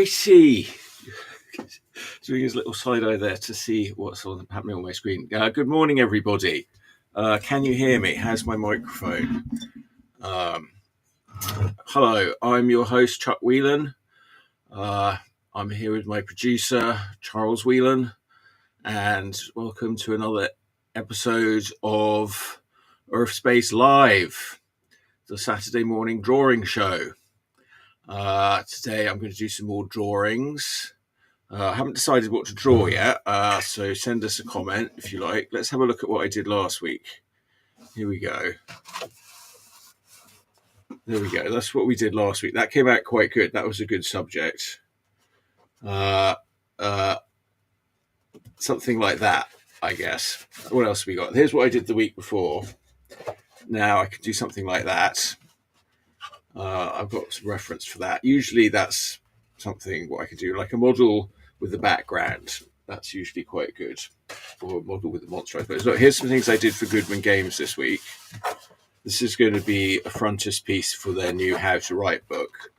Righty. Doing his little side eye there to see what's happening on my screen. Good morning, everybody. Can you hear me? How's my microphone? Hello, I'm your host, Chuck Whelan. I'm here with my producer, Charles Whelan, and welcome to another episode of Urfspace Live, the Saturday morning drawing show. Today I'm going to do some more drawings. I haven't decided what to draw yet, so send us a comment if you like. Let's have a look at what I did last week. Here we go. There we go. That's what we did last week. That came out quite good. That was a good subject. Something like that, I guess. What else have we got? Here's what I did the week before. Now I can do something like that. I've got some reference for that. Usually that's something what I could do, like a model with the background. That's usually quite good. Or a model with the monster, I suppose. Look, here's some things I did for Goodman Games this week. This is going to be a frontispiece for their new How to Write book.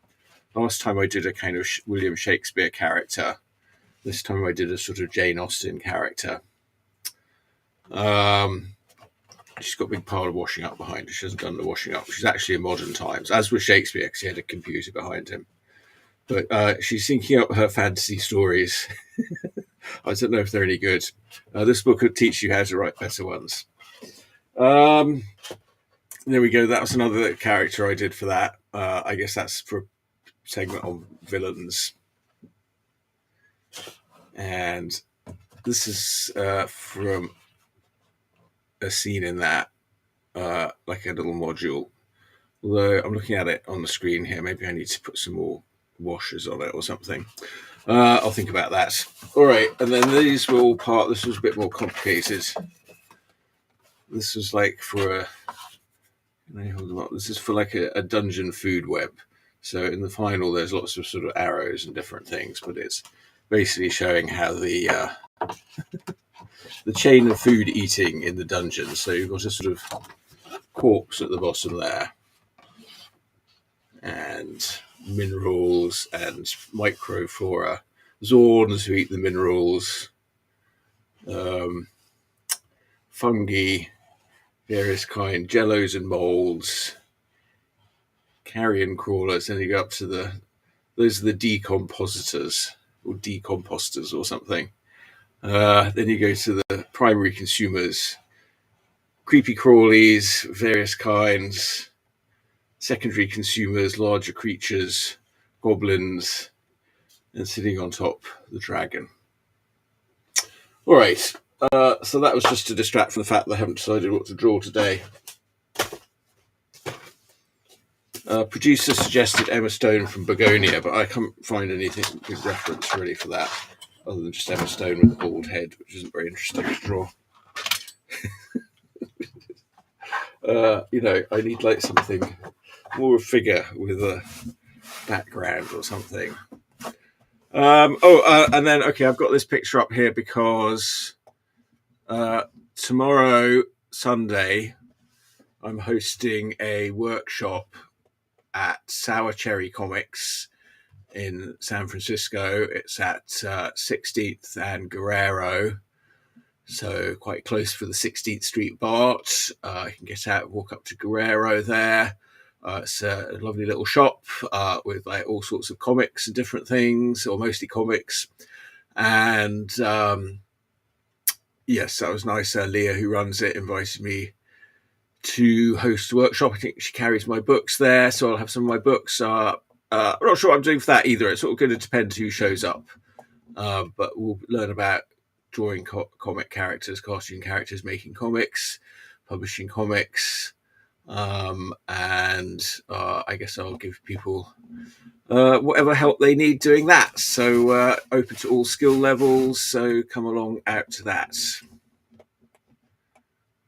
Last time I did a kind of William Shakespeare character. This time I did a sort of Jane Austen character. She's got a big pile of washing up behind her. She hasn't done the washing up. She's actually in modern times, as was Shakespeare, because he had a computer behind him. But she's thinking up her fantasy stories. I don't know if they're any good. This book will teach you how to write better ones. There we go. That was another character I did for that. I guess that's for a segment on villains. And this is from a scene in that, like a little module. Although I'm looking at it on the screen here, maybe I need to put some more washers on it or something. I'll think about that. All right, and then these were all part. This was a bit more complicated. This was like for a. Can I hold them up? This is for like a dungeon food web. So in the final, there's lots of sort of arrows and different things, but it's basically showing how the chain of food eating in the dungeon. So you've got a sort of corpse at the bottom there, and minerals and microflora, Zorns who eat the minerals, fungi, various kind, jellos and molds, carrion crawlers. Then you go up to those are the decompositors or decomposters or something. Then you go to the primary consumers, creepy crawlies, various kinds, secondary consumers, larger creatures, goblins, and sitting on top, the dragon. All right, so that was just to distract from the fact that I haven't decided what to draw today. Producer suggested Emma Stone from Begonia, but I can't find anything good reference really for that, other than just Emma Stone with a bald head, which isn't very interesting to draw. I need like something more a figure with a background or something. And then, okay, I've got this picture up here because tomorrow, Sunday, I'm hosting a workshop at Sour Cherry Comics in San Francisco. It's at 16th and Guerrero, so quite close for the 16th Street BART. You can get out and walk up to Guerrero there. It's a lovely little shop with like all sorts of comics and different things, or mostly comics. And yes, that was nice. Leah, who runs it, invited me to host a workshop. I think she carries my books there, so I'll have some of my books. I'm not sure what I'm doing for that either. It's sort of going to depend who shows up. But we'll learn about drawing comic characters, cartoon characters, making comics, publishing comics. And I guess I'll give people whatever help they need doing that. So open to all skill levels. So come along out to that.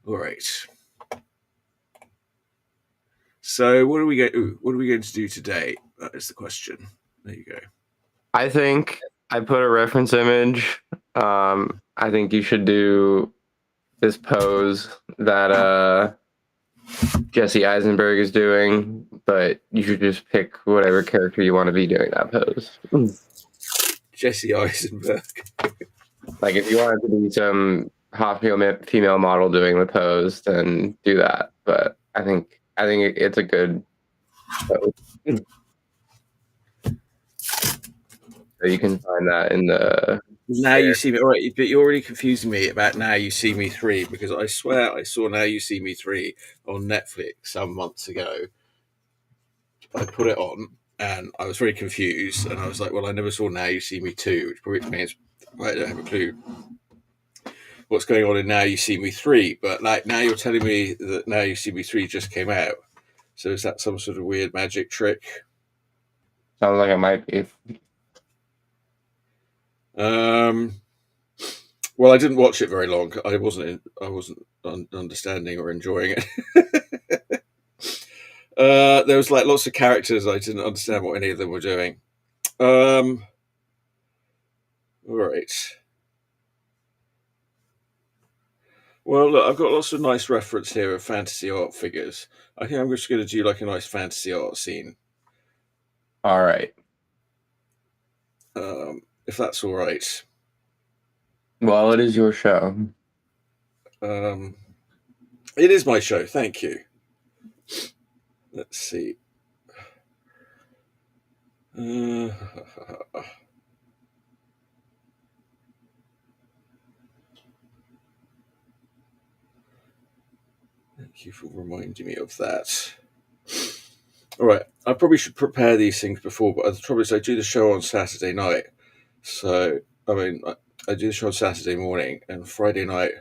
All right. So what are we going to do today? That is the question. There you go. I think I put a reference image. I think you should do this pose that Jesse Eisenberg is doing, but you should just pick whatever character you want to be doing that pose. Jesse Eisenberg. Like if you wanted to be some hot female model doing the pose, then do that. But I think it's a good pose. So you can find that in the Now You there. See Me. All right, but you're already confusing me about Now You See Me 3 because I swear I saw Now You See Me 3 on Netflix some months ago. I put it on and I was very confused and I was like, well, I never saw Now You See Me 2, which probably means I don't have a clue what's going on in Now You See Me 3. But like now you're telling me that Now You See Me 3 just came out. So is that some sort of weird magic trick? Sounds like it might be. Um, well, I didn't watch it very long. I wasn't understanding or enjoying it. There was like lots of characters. I didn't understand what any of them were doing. All right. Well, look, I've got lots of nice reference here of fantasy art figures. I think I'm just going to do like a nice fantasy art scene, All right. if that's all right. Well, it is your show. Um, it is my show. Thank you. Let's see. Uh, Thank you for reminding me of that. All right, I probably should prepare these things before, but the trouble is I do the show on Saturday night. So, I mean, I do the show on Saturday morning, and Friday night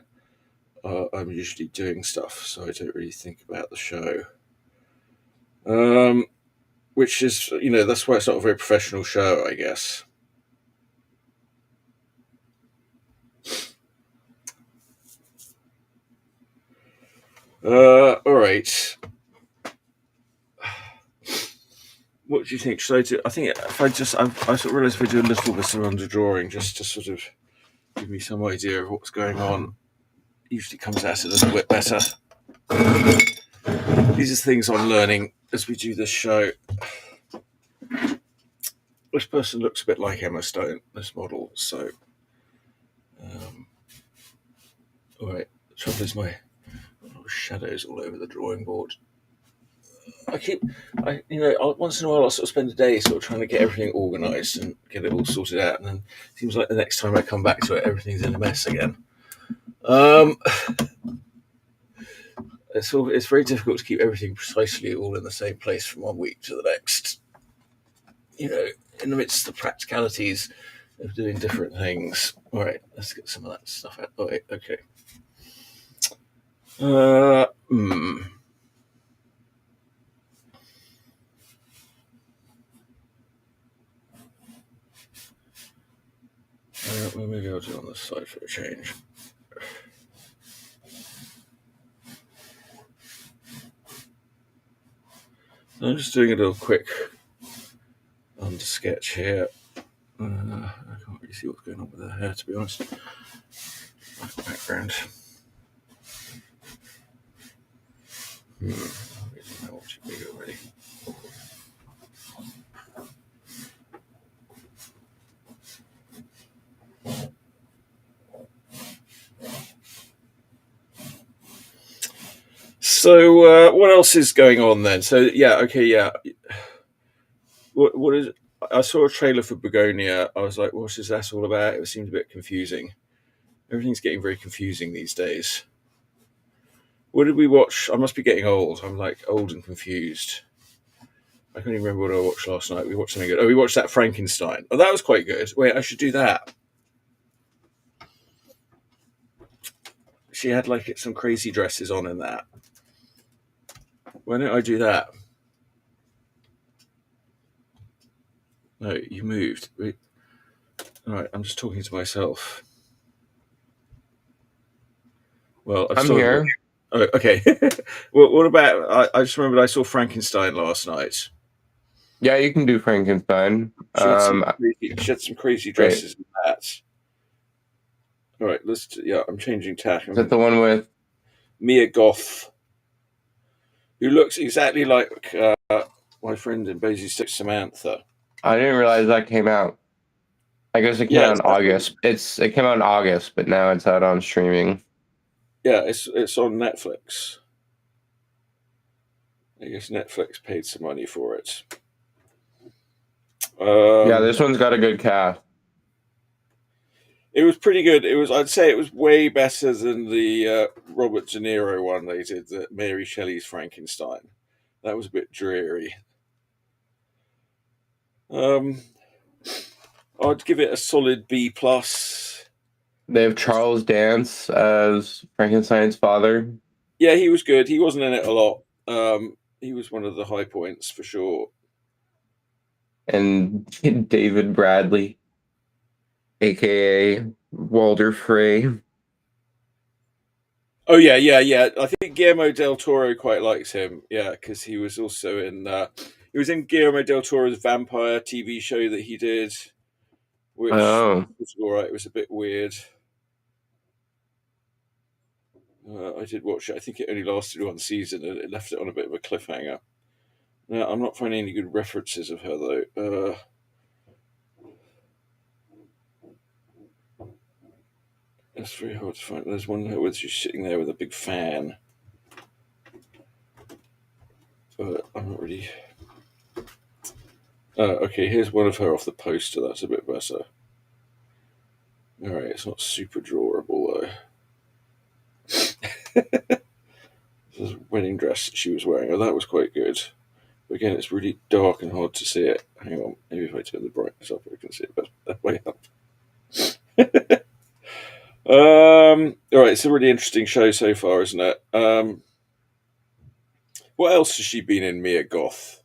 I'm usually doing stuff, so I don't really think about the show. Which is, that's why it's not a very professional show, I guess. All right. What do you think? Should I do? I think if I sort of realised if I do a little bit of underdrawing, just to sort of give me some idea of what's going on, it usually comes out a little bit better. These are things I'm learning as we do this show. This person looks a bit like Emma Stone, this model. So, all right. The trouble is my shadows all over the drawing board. Once in a while I'll sort of spend a day sort of trying to get everything organised and get it all sorted out, and then it seems like the next time I come back to it, everything's in a mess again. It's very difficult to keep everything precisely all in the same place from one week to the next. In the midst of the practicalities of doing different things. All right, let's get some of that stuff out. All right, okay. Well, maybe I'll do it on this side for a change. I'm just doing a little quick under sketch here. I can't really see what's going on with her hair, to be honest. Background. I really don't know what should be already. So, what else is going on then? So, yeah, okay, yeah. What is? I saw a trailer for Begonia. I was like, what is that all about? It seemed a bit confusing. Everything's getting very confusing these days. What did we watch? I must be getting old. I'm like old and confused. I can't even remember what I watched last night. We watched something good. Oh, we watched that Frankenstein. Oh, that was quite good. Wait, I should do that. She had like some crazy dresses on in that. Why don't I do that? No, you moved. Wait. All right, I'm just talking to myself. Well, I've I'm started. here. Oh, okay. Well, what about? I just remembered I saw Frankenstein last night. Yeah, you can do Frankenstein. She had some crazy Wait, dresses in that. All right, yeah, I'm changing tack. is that the one with? Mia Goth, who looks exactly like my friend in Basic Samantha. I didn't realize that came out. I guess it came Yeah, out in August. It came out in August, but now it's out on streaming. yeah, it's on Netflix. I guess Netflix paid some money for it. Yeah, this one's got a good cast. It was pretty good. I'd say it was way better than the Robert De Niro one they did, the Mary Shelley's Frankenstein. That was a bit dreary. Um, I'd give it a solid B plus. They have Charles Dance as Frankenstein's father. Yeah, he was good. He wasn't in it a lot. He was one of the high points for sure. And David Bradley, aka Walter Frey. Oh yeah, yeah, yeah. I think Guillermo del Toro quite likes him. Yeah, because he was also in. He was in Guillermo del Toro's vampire TV show that he did, which Oh, was all right. It was a bit weird. I did watch it. I think it only lasted one season, and it left it on a bit of a cliffhanger. No, I'm not finding any good references of her though. It's very hard to find. There's one where she's sitting there with a big fan, but I'm not really. Okay, here's one of her off the poster. That's a bit better. All right, it's not super drawable though. This is a wedding dress that she was wearing. Oh, that was quite good. But again, it's really dark and hard to see it. Hang on, maybe if I turn the brightness up, I can see it better. That way up. All right, it's a really interesting show so far, isn't it? What else has she been in? Mia Goth.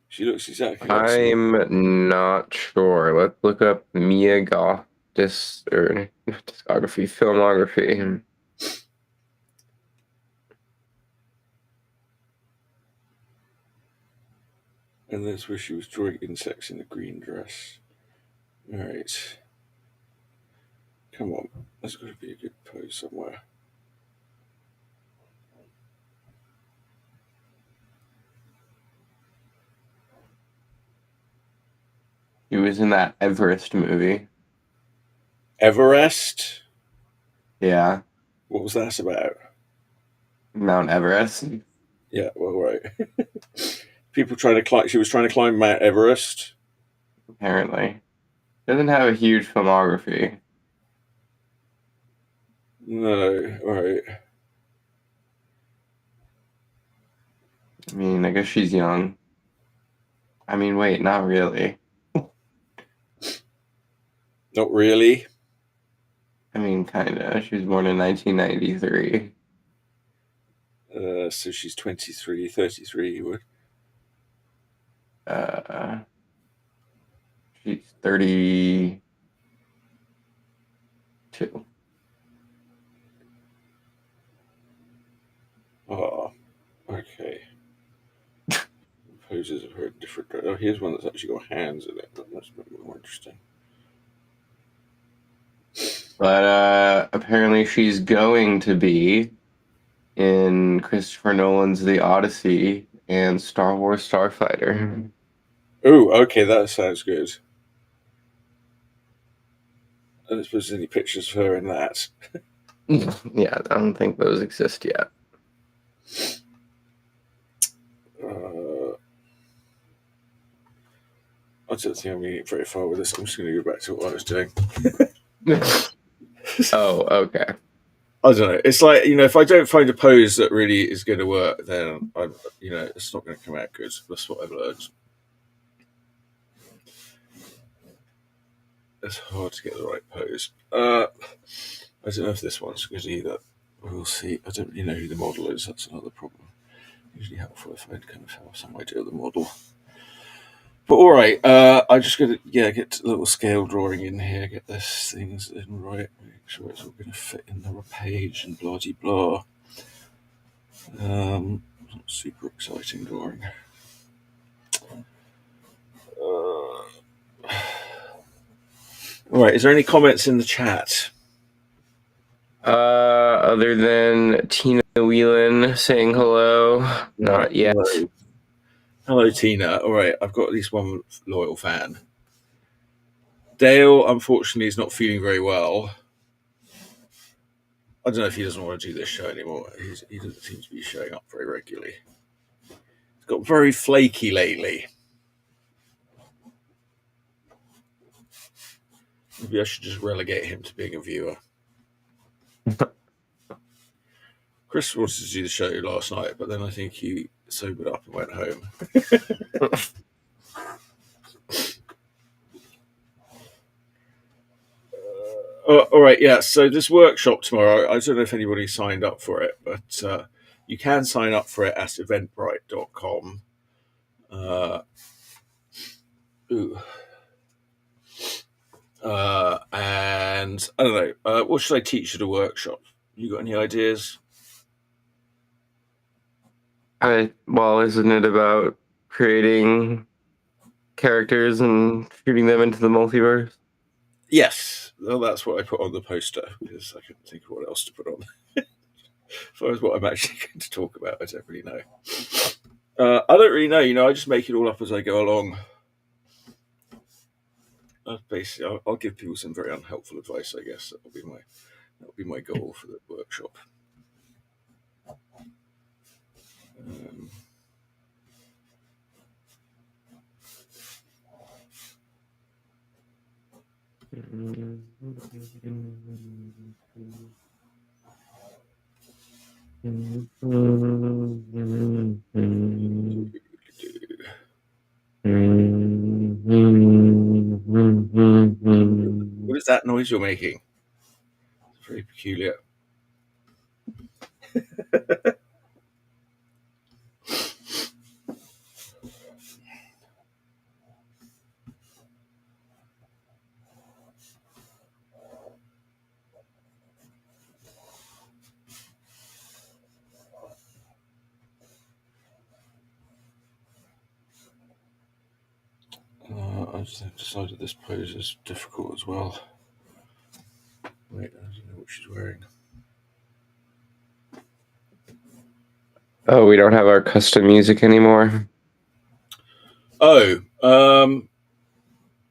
She looks exactly like someone. I'm not sure. Let's look up Mia Goth or discography, filmography. And that's where she was drawing insects in a green dress. All right. Come on. There's got to be a good pose somewhere. She was in that Everest movie. Everest? Yeah, What was that about? Mount Everest. Yeah, well, right. People trying to climb. She was trying to climb Mount Everest. Apparently, doesn't have a huge filmography. No, right. I mean, I guess she's young. I mean, wait, not really. Not really. I mean, kinda. She was born in 1993. So she's 23, 33. You would. Uh, she's 32. Oh, okay. Poses of her different. Oh, here's one that's actually got hands in it. That's a bit more interesting. But apparently she's going to be in Christopher Nolan's The Odyssey and Star Wars Starfighter. Oh, okay, that sounds good. I don't suppose there's any pictures of her in that. Yeah, I don't think those exist yet. I don't think I'm going to get very far with this. I'm just going to go back to what I was doing. Oh, okay. I don't know. It's like, if I don't find a pose that really is going to work, then it's not going to come out good. That's what I've learned. It's hard to get the right pose. I don't know if this one's good either. We'll see. I don't really know who the model is. That's another problem. Usually helpful if I kind of have some idea of the model. But all right, I just got to get a little scale drawing in here, get this things in right, make sure it's all going to fit in the page and blah de blah. Not super exciting drawing. All right, is there any comments in the chat? Other than Tina Whelan saying hello, not yet. No. Hello, Tina. All right, I've got at least one loyal fan. Dale, unfortunately, is not feeling very well. I don't know if he doesn't want to do this show anymore. He doesn't seem to be showing up very regularly. He's got very flaky lately. Maybe I should just relegate him to being a viewer. Chris wanted to do the show last night, but then I think he sobered up and went home. All right, yeah. So this workshop tomorrow, I don't know if anybody signed up for it, but you can sign up for it at eventbrite.com. Ooh. And I don't know, what should I teach at a workshop? You got any ideas? Well, isn't it about creating characters and shooting them into the multiverse? Yes, well, that's what I put on the poster because I couldn't think of what else to put on. As far as what I'm actually going to talk about, I don't really know. I don't really know. I just make it all up as I go along. Basically, I'll give people some very unhelpful advice. I guess that'll be my goal for the workshop. Um, what is that noise you're making? It's very peculiar. I've decided this pose is difficult as well. Wait, I don't know what she's wearing. Oh, we don't have our custom music anymore. Oh,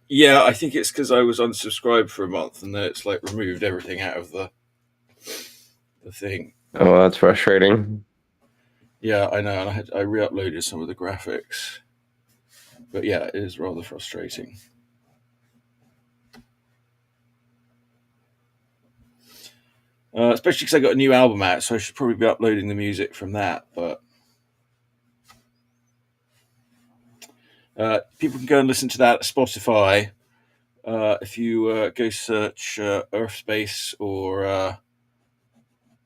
yeah, I think it's because I was unsubscribed for a month and then it's like removed everything out of the thing. Oh, that's frustrating. Yeah, I know, and I re-uploaded some of the graphics, but yeah, it is rather frustrating. Especially because I got a new album out, so I should probably be uploading the music from that. But people can go and listen to that at Spotify. If you go search Urfspace or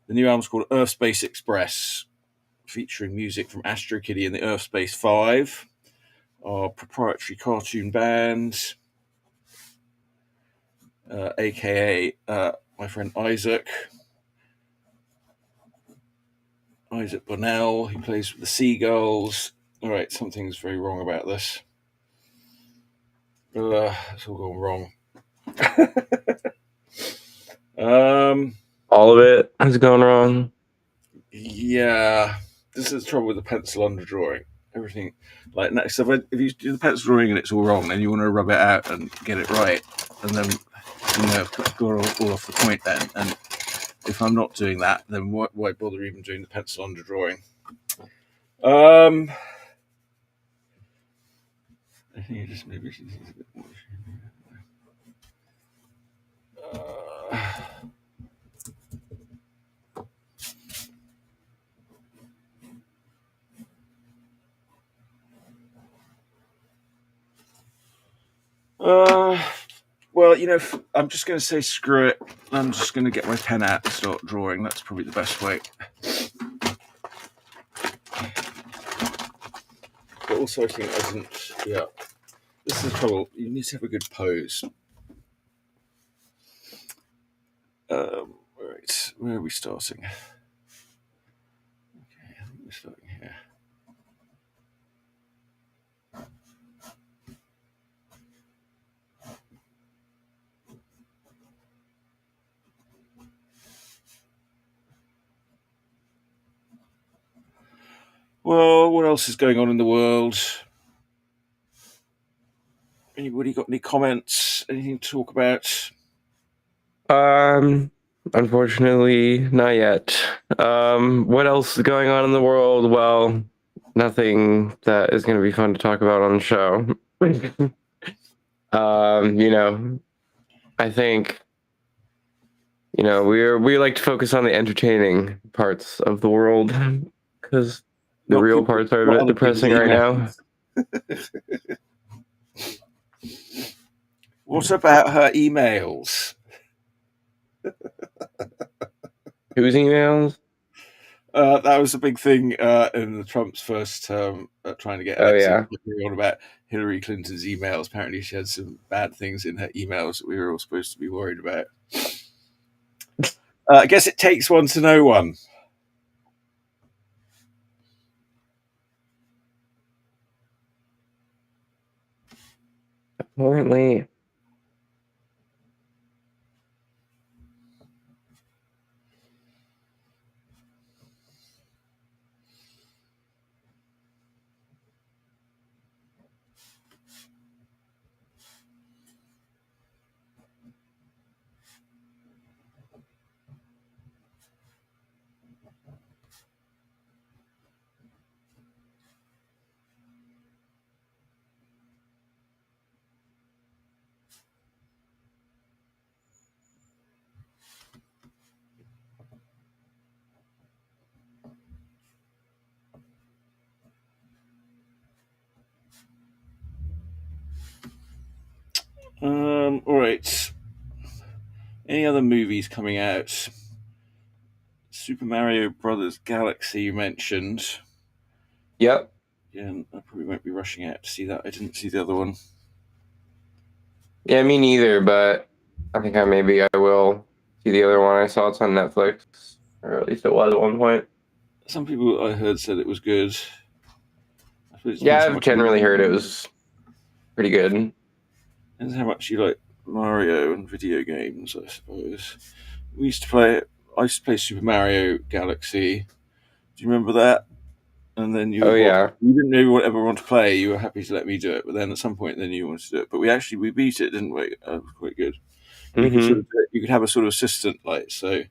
the new album's called Urfspace Express, featuring music from Astro Kitty and the Urfspace 5, our proprietary cartoon band, aka my friend Isaac Bonnell, who plays with the Seagulls. All right, something's very wrong about this. It's all gone wrong. All of it has gone wrong. Yeah, this is the trouble with the pencil under drawing. Everything like next. So if you do the pencil drawing and it's all wrong, then you want to rub it out and get it right, and then go all off the point then. And if I'm not doing that, then why bother even doing the pencil under drawing? I think it just maybe. Well, I'm just going to say screw it. I'm just going to get my pen out and start drawing. That's probably the best way. But also, I think I didn't. Yeah, this is the trouble. You need to have a good pose. Right, where are we starting? Okay, I think we're starting here. Well, what else is going on in the world? Anybody got any comments? Anything to talk about? Unfortunately, not yet. What else is going on in the world? Well, nothing that is going to be fun to talk about on the show. You know, I think, we like to focus on the entertaining parts of the world because the Not real people, parts are a not bit other people's depressing right now. emails. What about her emails? Whose emails? That was a big thing in the Trump's first term, trying to get Oh elected. yeah. On about Hillary Clinton's emails. Apparently, she had some bad things in her emails that we were all supposed to be worried about. I guess it takes one to know one. Apparently. All right. Any other movies coming out? Super Mario Brothers Galaxy you mentioned. Yep. Yeah, I probably won't be rushing out to see that. I didn't see the other one. Yeah, me neither, but I think maybe I will see the other one. I saw it's on Netflix, or at least it was at one point. Some people I heard said it was good. I suppose it Yeah, depends how I've much generally heard it was pretty good. you like Mario and video games. I suppose we used to play. I used to play Super Mario Galaxy. Do you remember that? And then Oh yeah. you didn't really ever want to play. You were happy to let me do it, but then at some point, then you wanted to do it. But we beat it, didn't we? It was quite good. You could Mm-hmm. you could have a sort of assistant, like so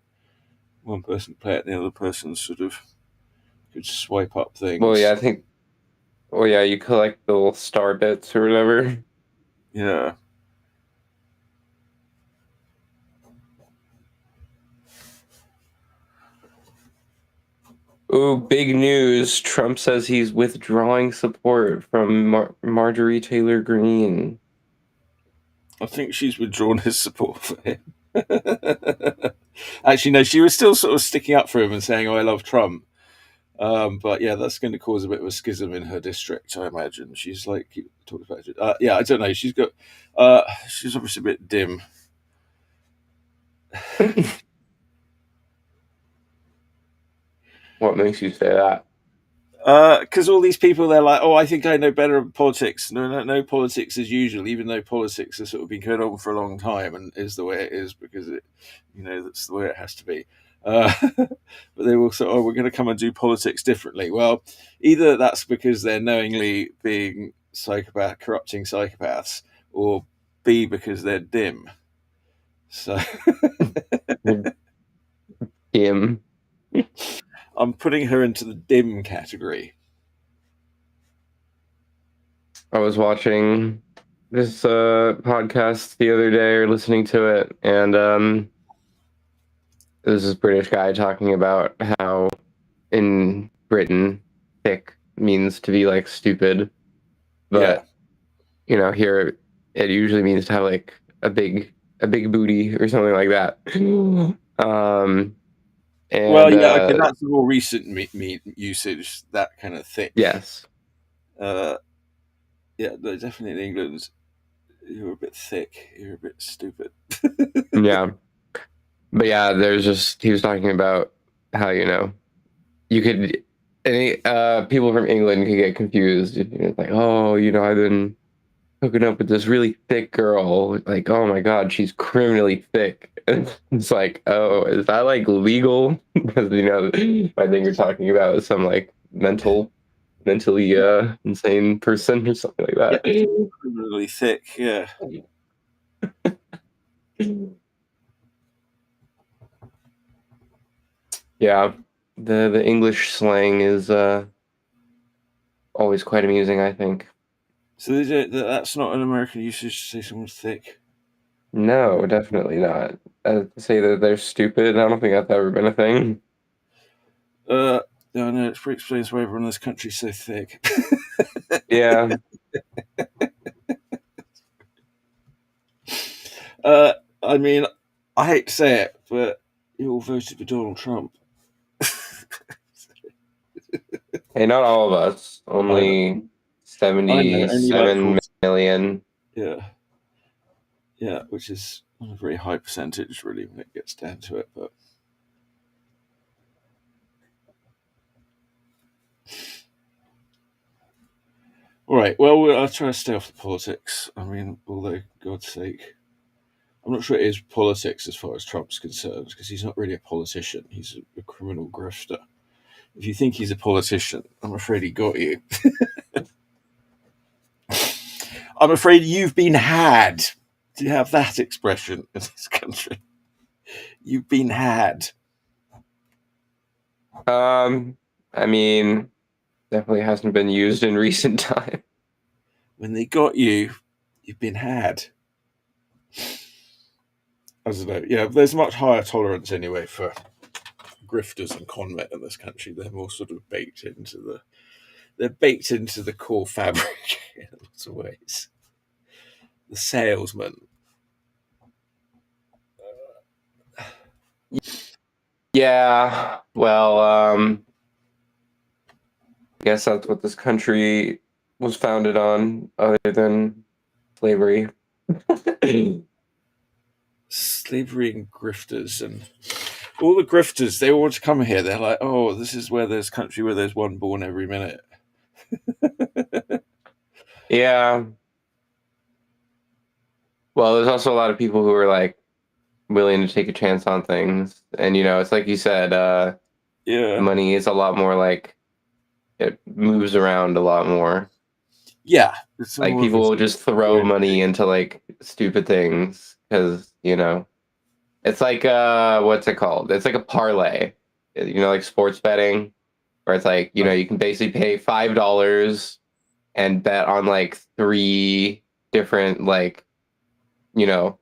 one person could play it, and the other person sort of could swipe up Well, yeah, things. I think. Well, yeah, you collect the little star bits or whatever. Yeah. Oh, big news! Trump says he's withdrawing support from Marjorie Taylor Greene. I think she's withdrawn his support for him. Actually, no, she was still sort of sticking up for him and saying, "Oh, I love Trump." But yeah, that's going to cause a bit of a schism in her district, I imagine. She's like talked about it. Yeah, I don't know. She's obviously a bit dim. What makes you say that? Because all these people, they're like, "Oh, I think I know better at politics." No, politics as usual. Even though politics has sort of been going on for a long time and is the way it is because that's the way it has to be. But they will say, "Oh, we're going to come and do politics differently." Well, either that's because they're knowingly being corrupting psychopaths, or B because they're dim. So Him. I'm putting her into the dim category. I was watching this podcast the other day or listening to it, and there's this British guy talking about how in Britain thick means to be like stupid, Yeah. but here it usually means to have like a big booty or something like that. um Well, and yeah, okay, that's the more recent meat usage. That kind of thick. yes. Uh, yeah, no, definitely in England, you're a bit thick. You're a bit stupid. Yeah. But yeah, he was talking about how, you could any people from England could get confused. It's like, oh, I've been hooking up with this really thick girl. Like, oh my God, she's criminally thick. It's like, oh, is that like legal? Because I think you're talking about some like mental mentally insane person or something like Yeah, that. criminally thick. Yeah. Yeah, the English slang is always quite amusing, I think. So that's not an American usage to say someone's thick. No, definitely not. To say that they're stupid, I don't think that's ever been a thing. No, no, it explains why everyone in this country's so thick. Yeah. uh, I mean, I hate to say it, but you all voted for Donald Trump. Hey, not all of us. I know, Only I know, only like 77 40. million. Yeah, yeah, which is not a very high percentage, really, when it gets down to it. But all right, well, I'll try to stay off the politics. I mean, although, God's sake, I'm not sure it is politics as far as Trump's concerned, because he's not really a politician. He's a criminal grifter. If you think he's a politician, I'm afraid he got you. I'm afraid you've been had. Do you have that expression in this country? You've been had. Um, I mean, definitely hasn't been used in recent time. When they got you, you've been had. I don't know. Yeah, there's much higher tolerance anyway for grifters and con men in this country. They're more sort of baked into the core fabric in lots of ways. The salesman. Yeah, well, I guess that's what this country was founded on, other than slavery. Slavery and grifters and all the grifters, they all want to come here. They're like, oh, this is where there's country where there's one born every minute. Yeah. Well, there's also a lot of people who are like willing to take a chance on things. And it's like you said, Yeah. money is a lot more like it moves around a lot more. Yeah. It's Like more of a people will just throw money into like stupid things because, it's like what's it called? It's like a parlay. Like sports betting where it's like, you can basically pay $5 and bet on like three different like, you know,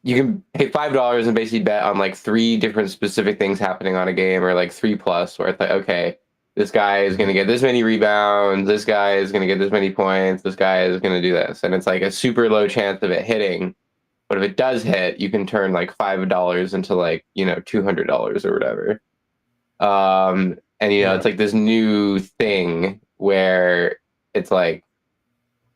you can pay $5 and basically bet on like three different specific things happening on a game, or like 3+ where it's like, okay, this guy is going to get this many rebounds, this guy is going to get this many points, this guy is going to do this, and it's like a super low chance of it hitting. But if it does hit, you can turn like $5 into like $200 or whatever. And it's right. like this new thing where it's like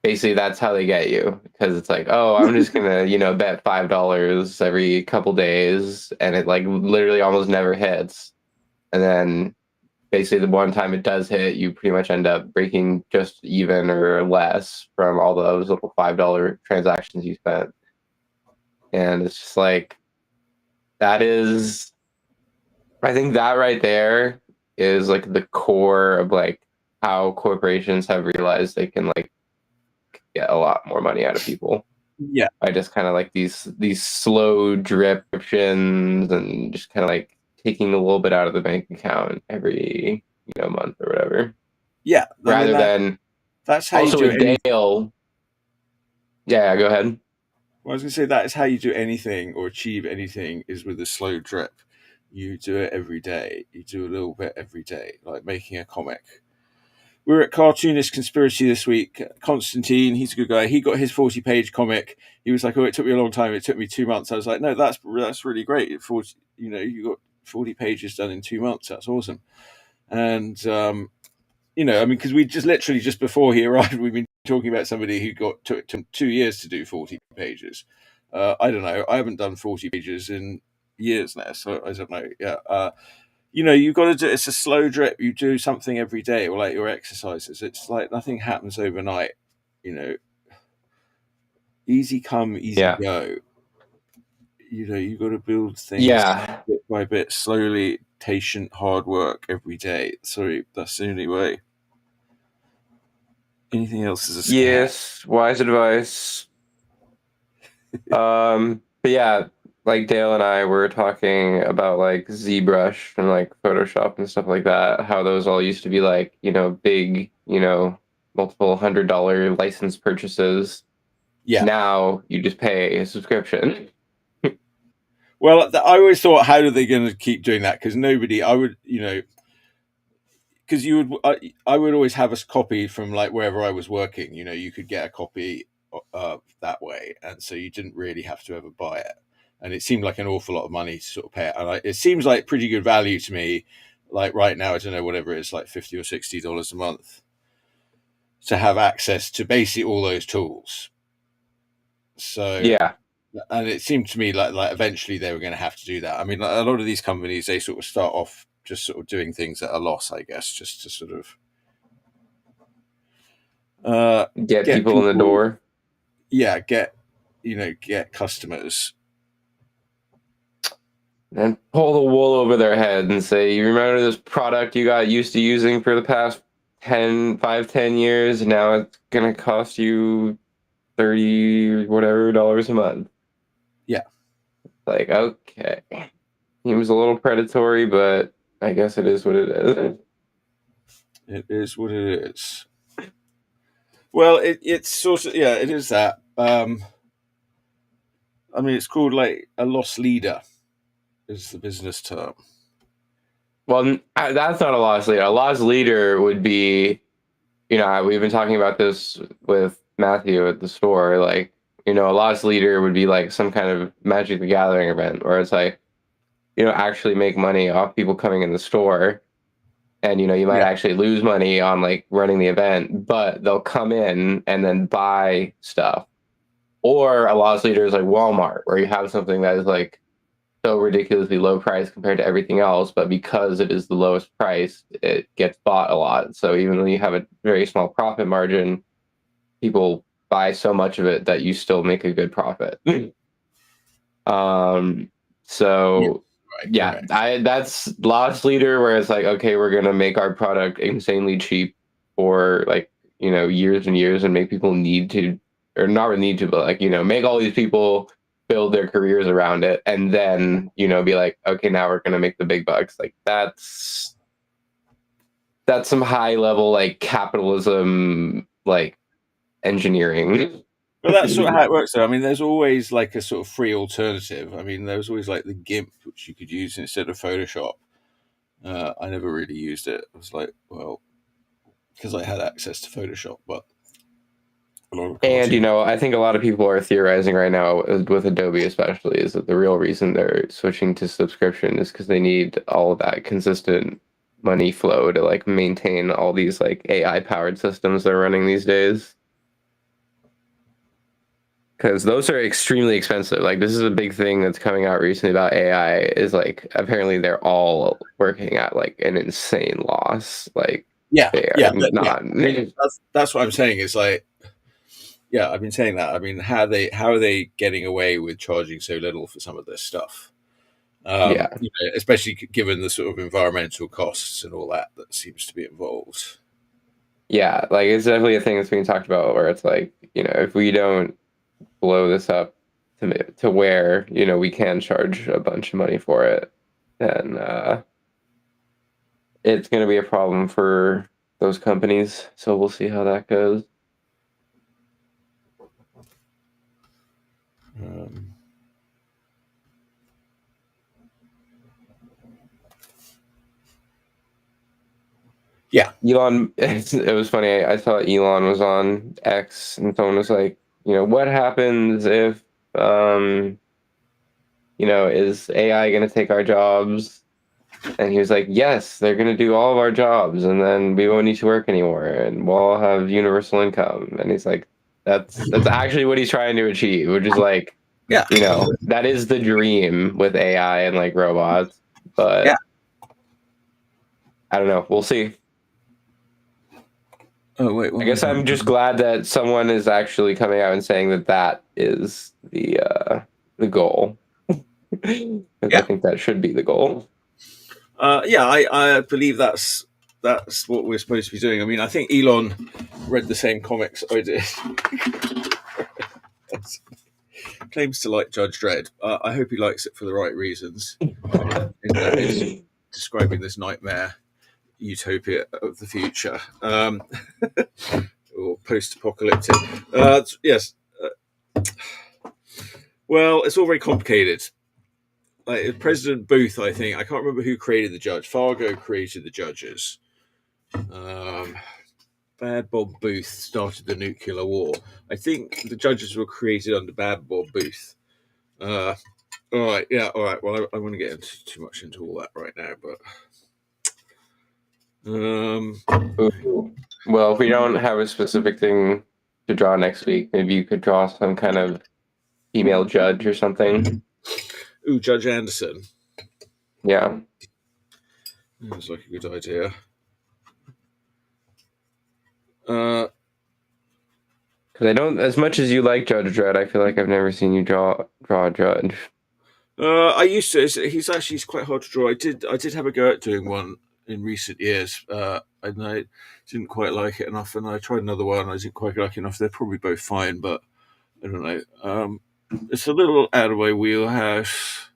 basically that's how they get you, because it's like, oh, I'm just gonna bet $5 every couple days, and it like literally almost never hits, and then basically the one time it does hit, you pretty much end up breaking just even or less from all those little $5 transactions you spent. And it's just like, that is, I think that right there is like the core of like how corporations have realized they can like get a lot more money out of people. Yeah. I just kind of like these slow drip options, and just kind of like taking a little bit out of the bank account every month or whatever, Yeah. I mean rather than that's how you also do with anything. Dale. Yeah, go ahead. Well, I was going to say that is how you do anything or achieve anything is with a slow drip. You do it every day. You do a little bit every day, like making a comic. We were at Cartoonist Conspiracy this week. Constantine, he's a good guy. He got his 40-page comic. He was like, "Oh, it took me a long time. It took me 2 months." I was like, "No, that's really great. 40, you got 40 pages done in 2 months. That's awesome." And I mean, because we just literally just before he arrived, we've been talking about somebody who took 2 years to do 40 pages. I don't know. I haven't done 40 pages in years now, so I don't know. Yeah. You've got to do it's a slow drip. You do something every day, or like your exercises. It's like nothing happens overnight. You know, easy come, easy Yeah, go. You've got to build things yeah, bit by bit, slowly, patient, hard work every day. Sorry, that's the only way. Anything else is a scam. Yes, wise advice. But yeah, like Dale and I were talking about like ZBrush and like Photoshop and stuff like that, how those all used to be like, big, multiple $100 license purchases. Yeah. Now you just pay a subscription. Well, I always thought, how are they going to keep doing that? Because nobody, I would, because I would always have a copy from like wherever I was working. You could get a copy that way, and so you didn't really have to ever buy it. And it seemed like an awful lot of money to sort of pay it. And it seems like pretty good value to me. Like right now, I don't know, whatever it is, like $50 or $60 a month to have access to basically all those tools. So, Yeah, and it seemed to me like eventually they were going to have to do that. I mean, like, a lot of these companies, they sort of start off just sort of doing things at a loss, I guess, just to sort of get get people in the people, door. yeah, get customers. And pull the wool over their head and say, you remember this product you got used to using for the past 10 years? Now it's going to cost you 30 whatever dollars a month. Yeah, Like, okay. He was a little predatory, but I guess it is what it is. it is what it is. Well, it's sort of, yeah, it is that. I mean, it's called like a loss leader is the business term. Well, that's not a loss leader. A loss leader would be, we've been talking about this with Matthew at the store. Like, a loss leader would be like some kind of Magic the Gathering event where it's like, actually make money off people coming in the store. And, you might Yeah, actually lose money on like running the event, but they'll come in and then buy stuff. Or a loss leader is like Walmart, where you have something that is like so ridiculously low price compared to everything else, but because it is the lowest price, it gets bought a lot. So even though you have a very small profit margin, people buy so much of it that you still make a good profit. um, yeah, so right, yeah, correct. that's loss leader where it's like, okay, we're gonna make our product insanely cheap for like, years and years and make people need to, or not need to, but like, make all these people build their careers around it and then, be like, okay, now we're gonna make the big bucks. Like that's some high level like capitalism like engineering. But that's sort of how it works, though. I mean, there's always like a sort of free alternative. I mean, there's always like the GIMP, which you could use instead of Photoshop. I never really used it. I was like, well, because I had access to Photoshop, but a lot of And cartoon. I think a lot of people are theorizing right now with Adobe, especially, is that the real reason they're switching to subscription is because they need all of that consistent money flow to like maintain all these like AI powered systems they're running these days. Because those are extremely expensive. Like this is a big thing that's coming out recently about AI. Is like apparently they're all working at like an insane loss. Like Yeah, they are yeah, yeah. not. That's what I'm saying. Is like, yeah, I've been saying that. I mean, how are they getting away with charging so little for some of this stuff? Yeah. Especially given the sort of environmental costs and all that seems to be involved. Yeah, like it's definitely a thing that's being talked about where it's like, if we don't blow this up to where, we can charge a bunch of money for it, then it's going to be a problem for those companies. So we'll see how that goes. Um, yeah, Elon, it was funny. I saw Elon was on X and someone was like, what happens if, um, is AI going to take our jobs? And he was like, yes, they're going to do all of our jobs and then we won't need to work anymore and we'll all have universal income. And he's like, that's actually what he's trying to achieve, which is like, yeah, that is the dream with AI and like robots. yeah. But I don't know. We'll see. Oh wait, I what guess was I'm just glad that someone is actually coming out and saying that that is the goal. Because I Yeah, think that should be the goal. yeah. I believe that's that's what we're supposed to be doing. I mean, I think Elon read the same comics I did. Claims to like Judge Dredd. I hope he likes it for the right reasons. In that it's describing this nightmare utopia of the future, or post-apocalyptic. Yes. Well, it's all very complicated. Like President Booth, I think, I can't remember who created the judge. Fargo created the judges. Bad Bob Booth started the nuclear war. I think the judges were created under Bad Bob Booth. All right, yeah, all right. Well, I want to get into too much into all that right now, but well, if we don't have a specific thing to draw next week, maybe you could draw some kind of female judge or something. Ooh, Judge Anderson. Yeah. That's like a good idea. Because I don't, as much as you like Judge Dredd, I feel like I've never seen you draw a judge. I used to. He's quite hard to draw. I did have a go at doing one in recent years, and I didn't quite like it enough. And I tried another one. I didn't quite like it enough. They're probably both fine, but I don't know. It's a little out of my wheelhouse.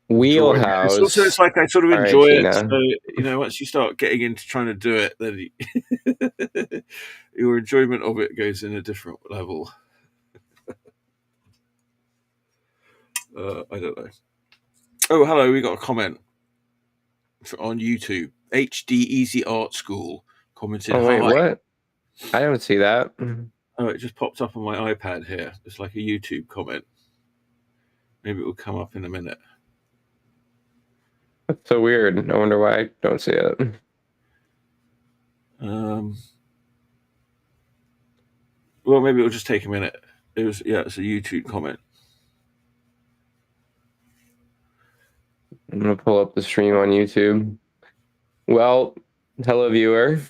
Wheelhouse. It's like I sort of All right, enjoy it. Tina. So, once you start getting into trying to do it, then your enjoyment of it goes in a different level. I don't know. Oh, hello. We got a comment on YouTube. HD Easy Art School commented. Oh, wait, Hi. what? I don't see that. Oh, it just popped up on my iPad here. It's like a YouTube comment. Maybe it will come up in a minute. That's so weird. I wonder why I don't see it. Well, maybe it'll just take a minute. It's a YouTube comment. I'm going to pull up the stream on YouTube. Well, hello, viewer.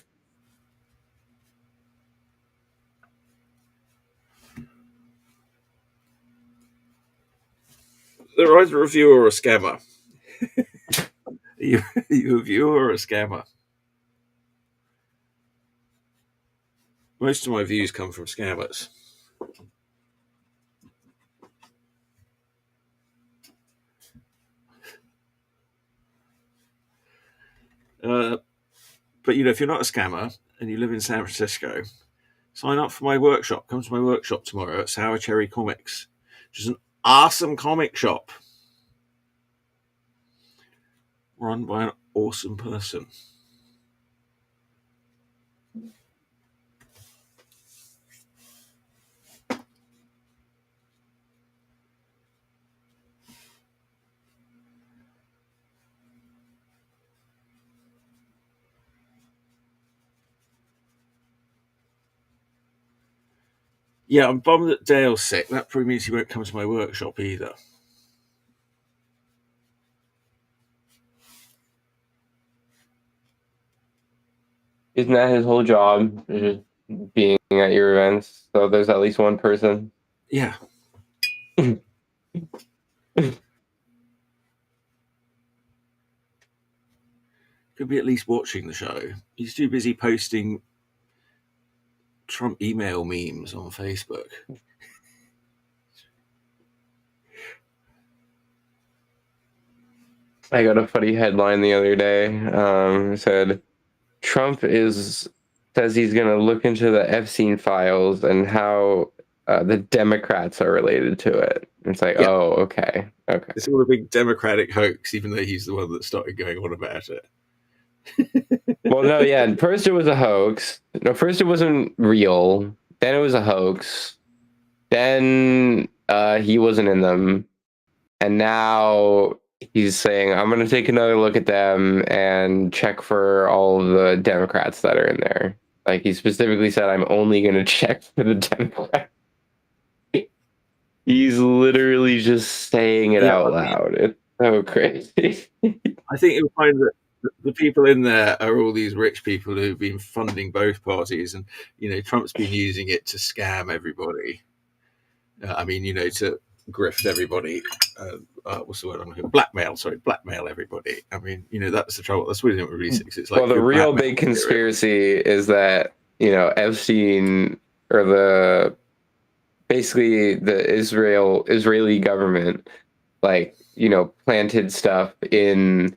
They're either a viewer or a scammer. Are you a viewer or a scammer? Most of my views come from scammers. But if you're not a scammer and you live in San Francisco, sign up for my workshop. Come to my workshop tomorrow at Sour Cherry Comics, which is an awesome comic shop run by an awesome person. Yeah, I'm bummed that Dale's sick. That probably means he won't come to my workshop either. Isn't that his whole job? Just being at your events. So there's at least one person. Yeah. Could be at least watching the show. He's too busy posting Trump email memes on Facebook. I got a funny headline the other day. It said Trump says he's going to look into the Epstein files and how the Democrats are related to it. It's like, yeah. Oh, okay. It's all a big Democratic hoax, even though he's the one that started going on about it. Well, no, yeah. First it was a hoax. No, first it wasn't real. Then it was a hoax. Then he wasn't in them. And now he's saying, I'm going to take another look at them and check for all of the Democrats that are in there. Like, he specifically said, I'm only going to check for the Democrats. He's literally just saying it out loud. It's so crazy. I think you'll find that the people in there are all these rich people who've been funding both parties. And, Trump's been using it to scam everybody. To grift everybody. What's the word I'm looking? Blackmail. Sorry, blackmail everybody. I mean, that's the trouble. That's what it really is. It's like Well, the real big conspiracy is that Epstein or basically the Israeli government planted stuff in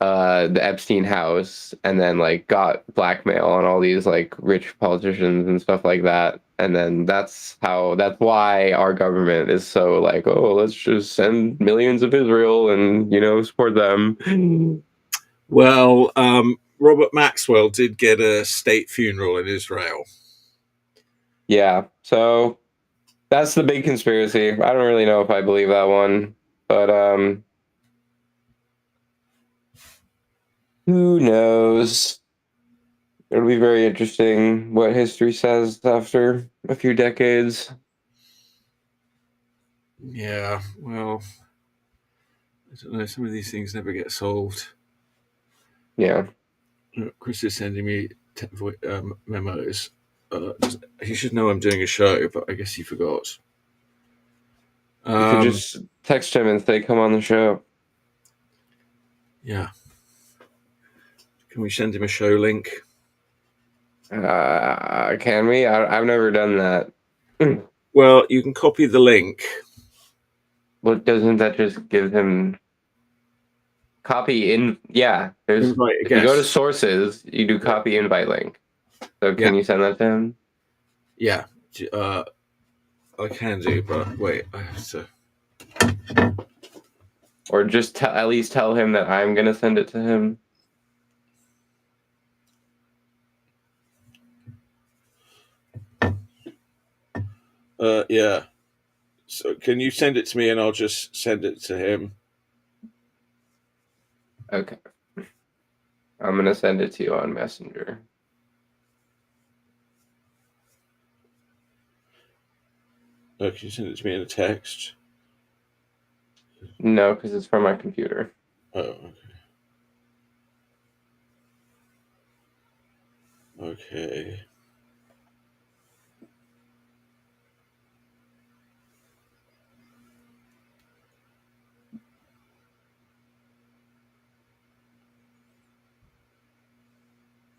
the Epstein house and then got blackmail on all these rich politicians and stuff like that. And then that's why our government is so oh, let's just send millions of Israel and support them. Well, Robert Maxwell did get a state funeral in Israel. Yeah, so that's the big conspiracy. I don't really know if I believe that one, but who knows? It'll be very interesting what history says after a few decades. Yeah, well, I don't know. Some of these things never get solved. Yeah. Chris is sending me memos. He should know I'm doing a show, but I guess he forgot. You could just text him and say, "Come on the show." Yeah. Can we send him a show link? Can we? I've never done that. Well, you can copy the link. Well, doesn't that just give him copy in? Yeah, there's. Invite a If you go to guest. sources, you do copy invite link. So can you send that to him? Yeah, I can do, but wait, I have to. Or just at least tell him that I'm gonna send it to him. Yeah. So can you send it to me and I'll just send it to him? Okay. I'm gonna send it to you on Messenger. Can you send it to me in a text? No, because it's from my computer. Oh, okay.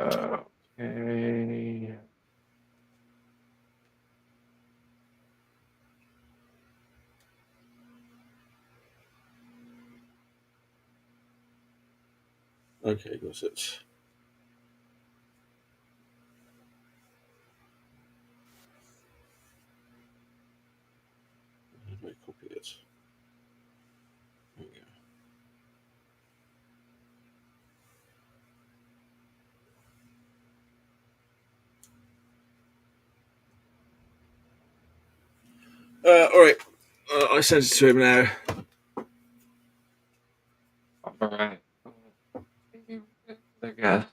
Okay. Okay. Okay, got it. How do I copy it? There we go. All right. I sent it to him now. All right. I guess.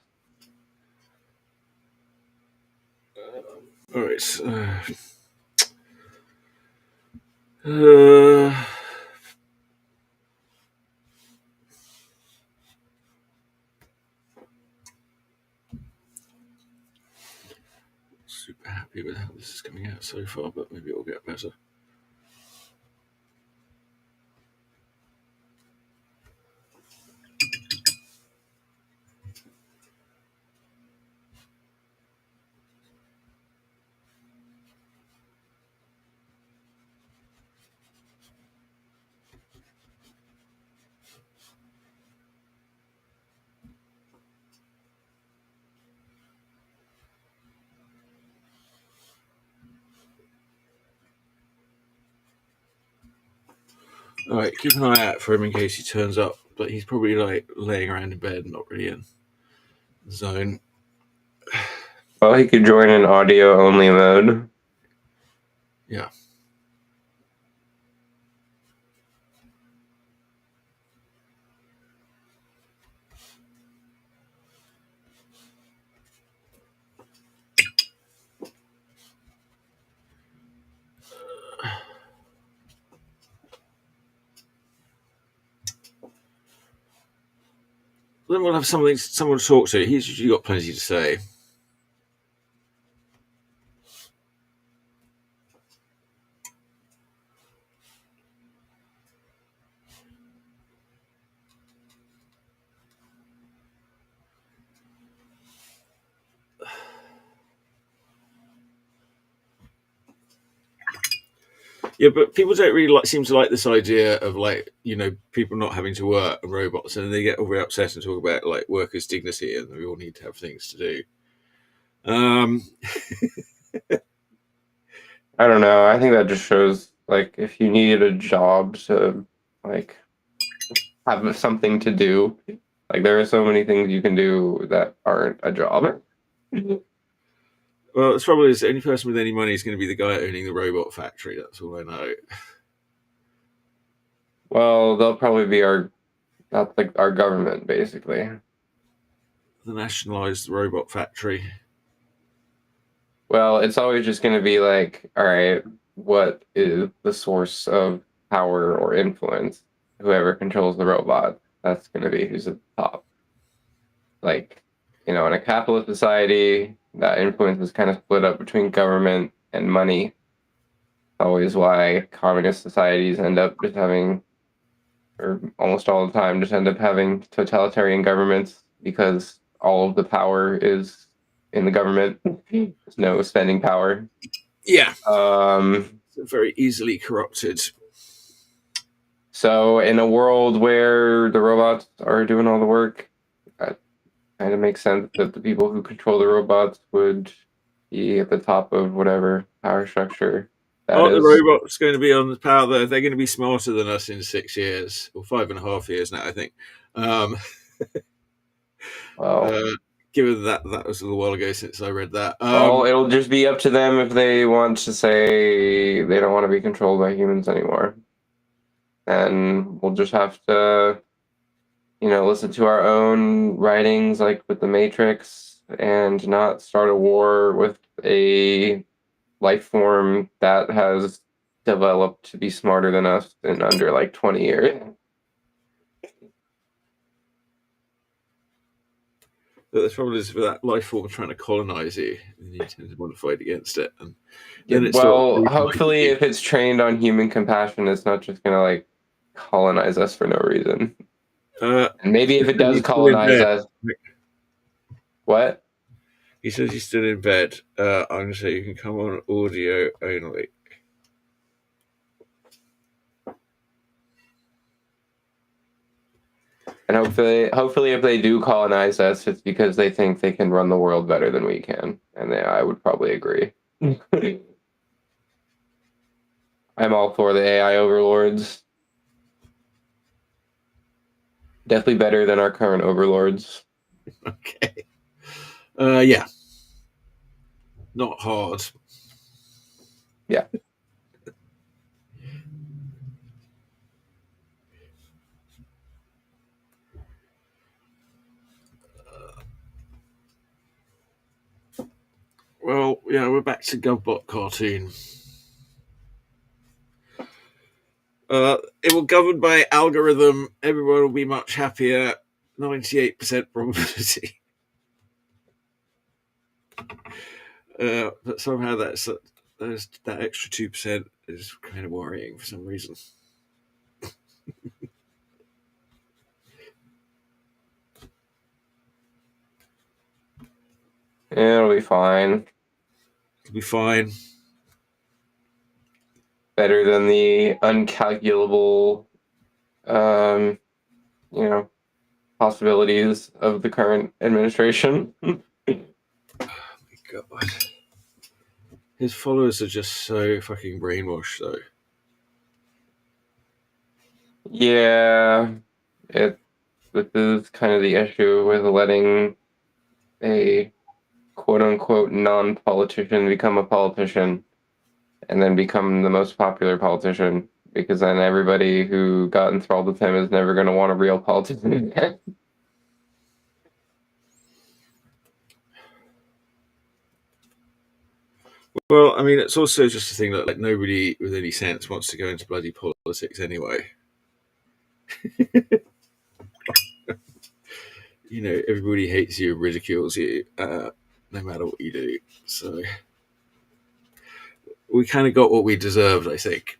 All right. Uh, super happy with how this is coming out so far, but maybe it'll get better. All right, keep an eye out for him in case he turns up, but he's probably laying around in bed, not really in the zone. Well, he could join in audio only mode. Yeah. Then we'll have someone to talk to. He's usually got plenty to say. Yeah, but people don't really seem to like this idea of like people not having to work and robots, and they get all very upset and talk about like workers' dignity and we all need to have things to do. Um, I don't know. I think that just shows like if you needed a job to like have something to do, like there are so many things you can do that aren't a job. well, the trouble is, the only person with any money is going to be the guy owning the robot factory. That's all I know. Well, they'll probably be our that's like our government basically. The nationalised robot factory. Well, it's always just going to be like, all right, what is the source of power or influence? Whoever controls the robot, that's going to be who's at the top. Like, in a capitalist society, that influence is kind of split up between government and money. Always why communist societies end up just having, or almost all the time, just end up having totalitarian governments because all of the power is in the government. There's no spending power. Yeah, Um, very easily corrupted. so in a world where the robots are doing all the work, that kind of makes sense that the people who control the robots would be at the top of whatever power structure that Aren't the is. robots going to be on the power there? They're going to be smarter than us in 6 years or 5.5 years now, I think. Um, Well, uh, given that was a little while ago since I read that. well, it'll just be up to them if they want to say they don't want to be controlled by humans anymore. And we'll just have to, listen to our own writings, like with the Matrix, and not start a war with a life form that has developed to be smarter than us in under like 20 years. But the trouble is, with that life form trying to colonize you, you tend to want to fight against it, and Yeah, then it starts well, reminding hopefully, you. if it's trained on human compassion, it's not just gonna like colonize us for no reason. And maybe if it does He's still in colonize bed. us, what? He says he's still in bed. I'm going to say you can come on audio only. And hopefully, if they do colonize us, it's because they think they can run the world better than we can, and I would probably agree. I'm all for the AI overlords. Definitely better than our current overlords. Okay. Yeah. Not hard. Yeah. Well, yeah, we're back to GovBot cartoon. It will govern by algorithm. Everyone will be much happier. 98% probability. But somehow that extra 2% is kind of worrying for some reason. It'll be fine. It'll be fine. Better than the uncalculable, um, possibilities of the current administration. Oh my God. His followers are just so fucking brainwashed, though. Yeah, this is kind of the issue with letting a quote unquote non-politician become a politician and then become the most popular politician because then everybody who got enthralled with him is never going to want a real politician again. Well, I mean, it's also just a thing that like nobody with any sense wants to go into bloody politics anyway. Everybody hates you, ridicules you, no matter what you do. So we kind of got what we deserved, I think.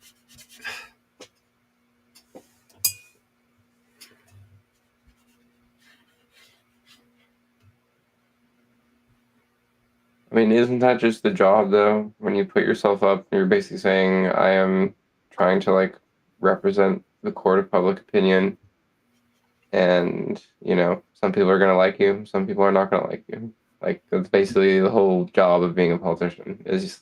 I mean, isn't that just the job though? When you put yourself up, you're basically saying, I am trying to like represent the court of public opinion. And, some people are going to like you, some people are not going to like you. Like, that's basically the whole job of being a politician is,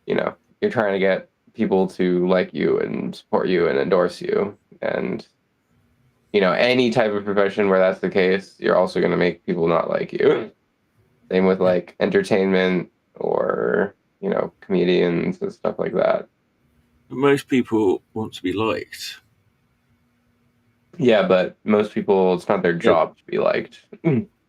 you're trying to get people to like you and support you and endorse you. And, any type of profession where that's the case, you're also going to make people not like you. Same with Yeah. like entertainment or, comedians and stuff like that. Most people want to be liked. Yeah, but most people, it's not their Yeah, job to be liked.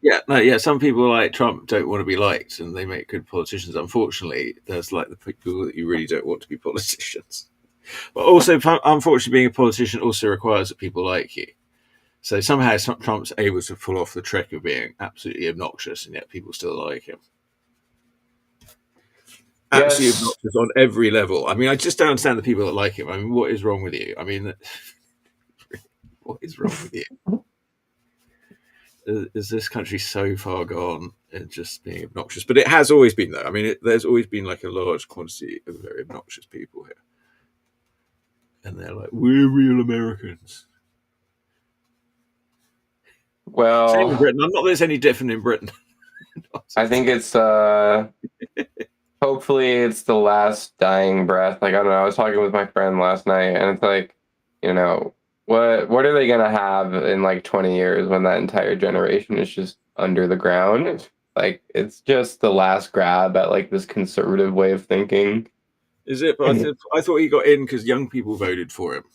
yeah, no, yeah. Some people like Trump don't want to be liked, and they make good politicians. Unfortunately, there's like the people that you really don't want to be politicians. But also, unfortunately, being a politician also requires that people like you. So somehow Trump's able to pull off the trick of being absolutely obnoxious, and yet people still like him. Absolutely Yes. obnoxious on every level. I mean, I just don't understand the people that like him. I mean, what is wrong with you? I mean, what is wrong with you? Is this country so far gone in just being obnoxious? But it has always been, though. I mean, there's always been like a large quantity of very obnoxious people here, and they're like, "We're real Americans." Same in Well, Britain. I'm not that it's any different in Britain. I think it's hopefully it's the last dying breath. Like, I don't know, I was talking with my friend last night and it's like, you know, what are they gonna have in like 20 years when that entire generation is just under the ground? Like, it's just the last grab at like this conservative way of thinking. Is it? But I thought he got in because young people voted for him.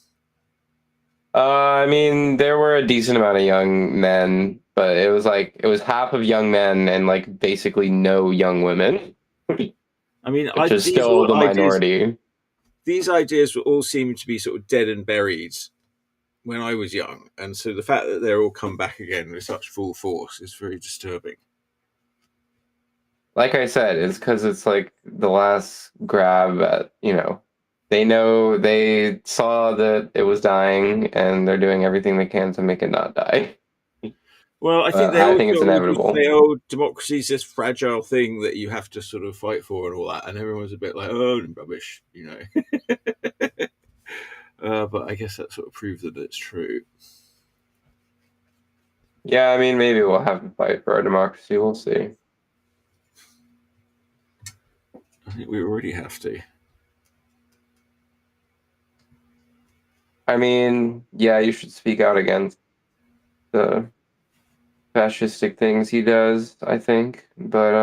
I mean, there were a decent amount of young men, but it was half of young men and like basically no young women, I mean, which is these still all the ideas. minority. These ideas were all seeming to be sort of dead and buried when I was young, and so the fact that they're all come back again with such full force is very disturbing. Like I said, it's because it's like the last grab at, they know they saw that it was dying and they're doing everything they can to make it not die. Well, I think they I also think it's always inevitable. say, "Oh, democracy's this fragile thing that you have to sort of fight for and all that," and everyone's a bit like, "Oh, rubbish," you know. But I guess that sort of proves that it's true. Yeah, I mean, maybe we'll have to fight for our democracy. We'll see. I think we already have to. I mean, yeah, you should speak out against the fascistic things he does, I think. But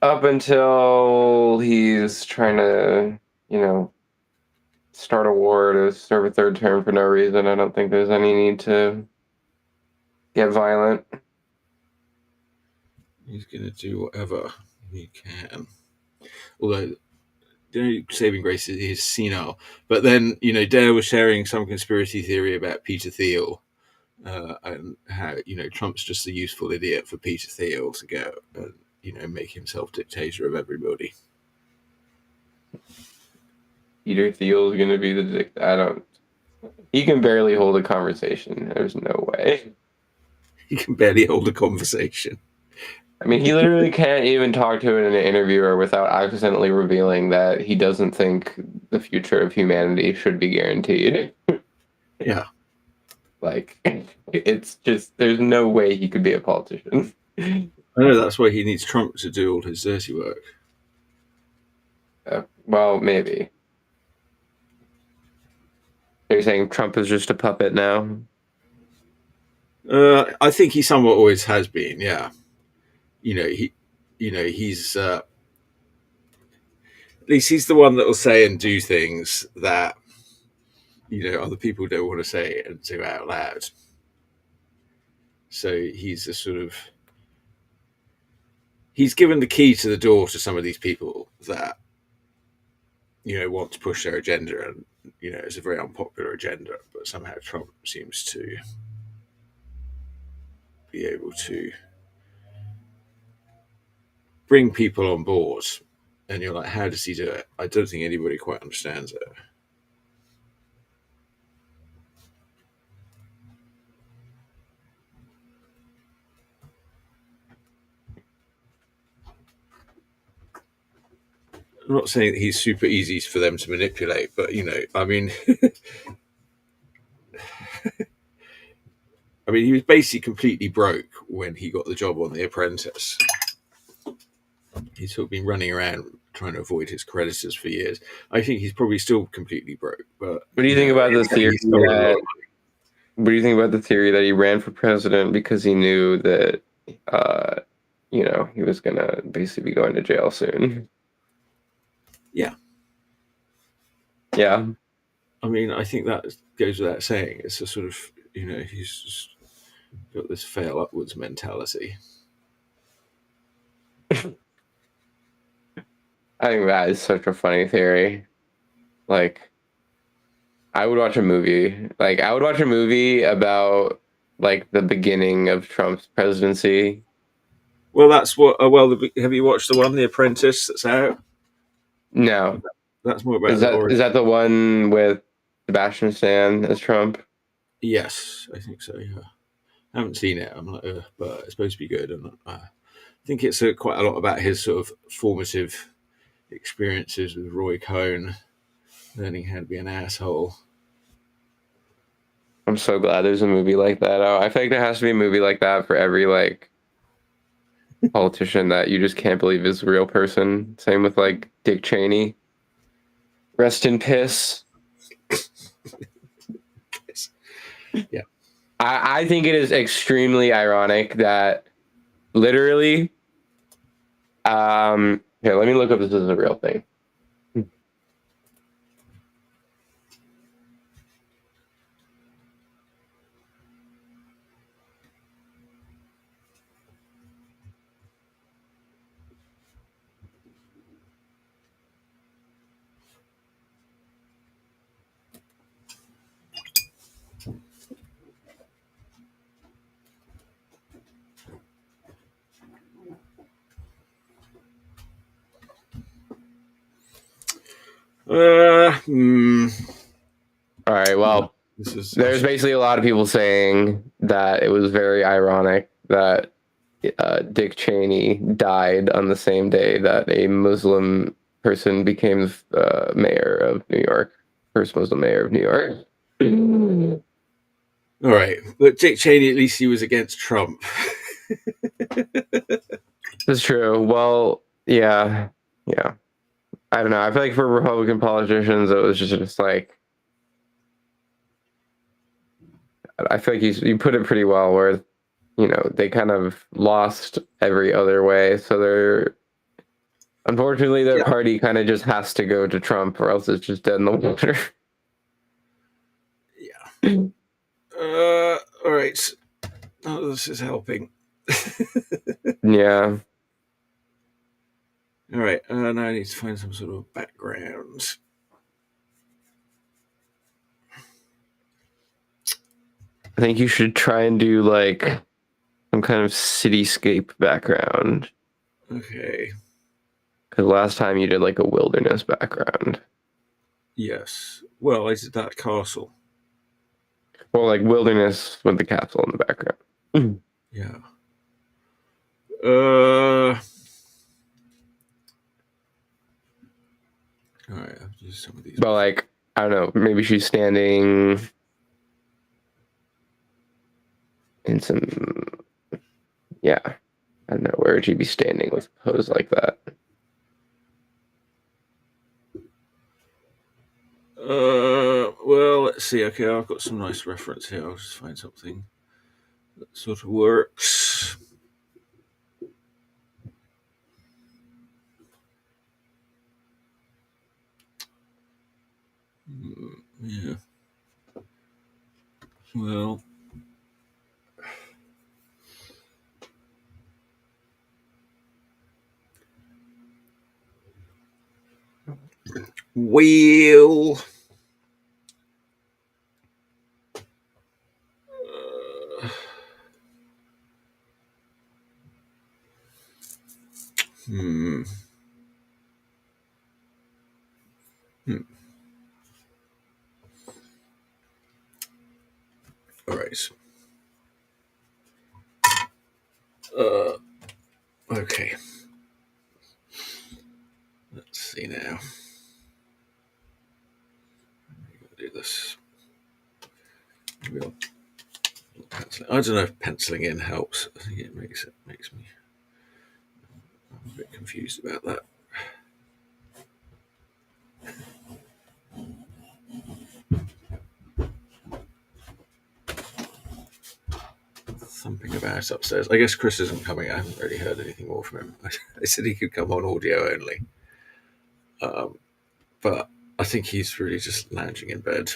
up until he's trying to, you know, start a war to serve a third term for no reason, I don't think there's any need to get violent. He's going to do whatever he can. Although the only saving grace is he's senile. But then, Dare was sharing some conspiracy theory about Peter Thiel, and how Trump's just a useful idiot for Peter Thiel to go and make himself dictator of everybody. Peter Thiel's gonna be the I don't. He can barely hold a conversation. There's no way. He can barely hold a conversation. I mean, he literally can't even talk to an interviewer without accidentally revealing that he doesn't think the future of humanity should be guaranteed. Yeah, Like, it's just, there's no way he could be a politician. I know that's why he needs Trump to do all his dirty work. Well, maybe. Are you saying Trump is just a puppet now? I think he somewhat always has been. Yeah, he, he's at least he's the one that will say and do things that other people don't want to say and do out loud. So he's a sort of he's given the key to the door to some of these people that want to push their agenda, and it's a very unpopular agenda. But somehow Trump seems to be able to bring people on board. And you're like, how does he do it? I don't think anybody quite understands it. I'm not saying that he's super easy for them to manipulate, but I mean, he was basically completely broke when he got the job on The Apprentice. He's sort of been running around trying to avoid his creditors for years. I think he's probably still completely broke, but What do you think about the theory he's stolen a lot of that? money. What do you think about the theory that he ran for president because he knew that, uh, he was gonna basically be going to jail soon? Yeah, Yeah. I think that goes without saying. It's a sort of he's just got this fail upwards mentality. I think that is such a funny theory. Like, I would watch a movie. Like, I would watch a movie about like the beginning of Trump's presidency. Well, that's what. Have you watched the one, The Apprentice, that's out? No, That's more about is the that is origin. that the one with Sebastian Stan as Trump? Yes, I think so. Yeah, I haven't seen it. I'm like, but it's supposed to be good, and I think it's quite a lot about his sort of formative experiences with Roy Cohn, learning how to be an asshole. I'm so glad there's a movie like that out. I feel like there has to be a movie like that for every like politician that you just can't believe is a real person. Same with like Dick Cheney. Rest in piss. Yeah. I think it is extremely ironic that literally here, let me look up if this is a real thing. Uh, hmm. All right, Yeah. well, This is. there's basically a lot of people saying that it was very ironic that Dick Cheney died on the same day that a Muslim person became mayor of New York, first Muslim mayor of New York. All right, but Dick Cheney, at least he was against Trump. That's true. Well, yeah, yeah. I don't know. I feel like for Republican politicians, it was just like I feel like you put it pretty well, where they kind of lost every other way, so they're unfortunately their Yeah. party kind of just has to go to Trump, or else it's just dead in the water. Yeah. All right. Oh, this is helping. Yeah. All right. Now I need to find some sort of background. I think you should try and do like some kind of cityscape background. Okay. Because last time you did like a wilderness background. Yes. Well, I did that castle. Well, like wilderness with the castle in the background. Yeah. All right. I'll do some of these. But like, I don't know, maybe she's standing in some, yeah, I don't know, where would she be standing with a pose like that? Well, let's see. Okay, I've got some nice reference here. I'll just find something that sort of works. Yeah. Well. Well. Hmm. Hmm. All right. Okay. Let's see now. now. Do this. I don't know if penciling in helps. I think it makes me a bit confused about that. Something about upstairs. I guess Chris isn't coming. I haven't really heard anything more from him. I said he could come on audio only, but I think he's really just lounging in bed.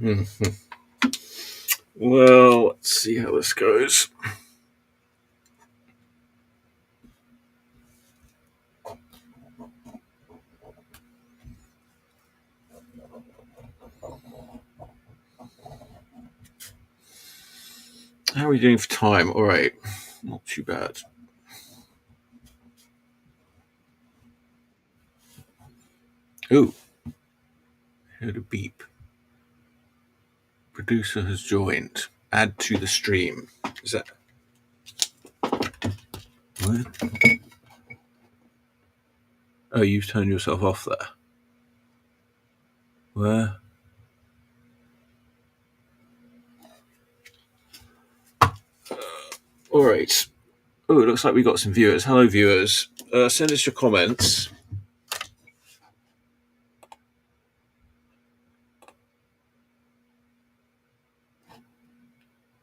Hmm. Well, let's see how this goes. How are we doing for time? All right, not too bad. Ooh, heard a beep. Producer has joined. Add to the stream. Is that what? Oh, you've turned yourself off there. Where? All right. Oh, it looks like we got some viewers. Hello, viewers. Send us your comments.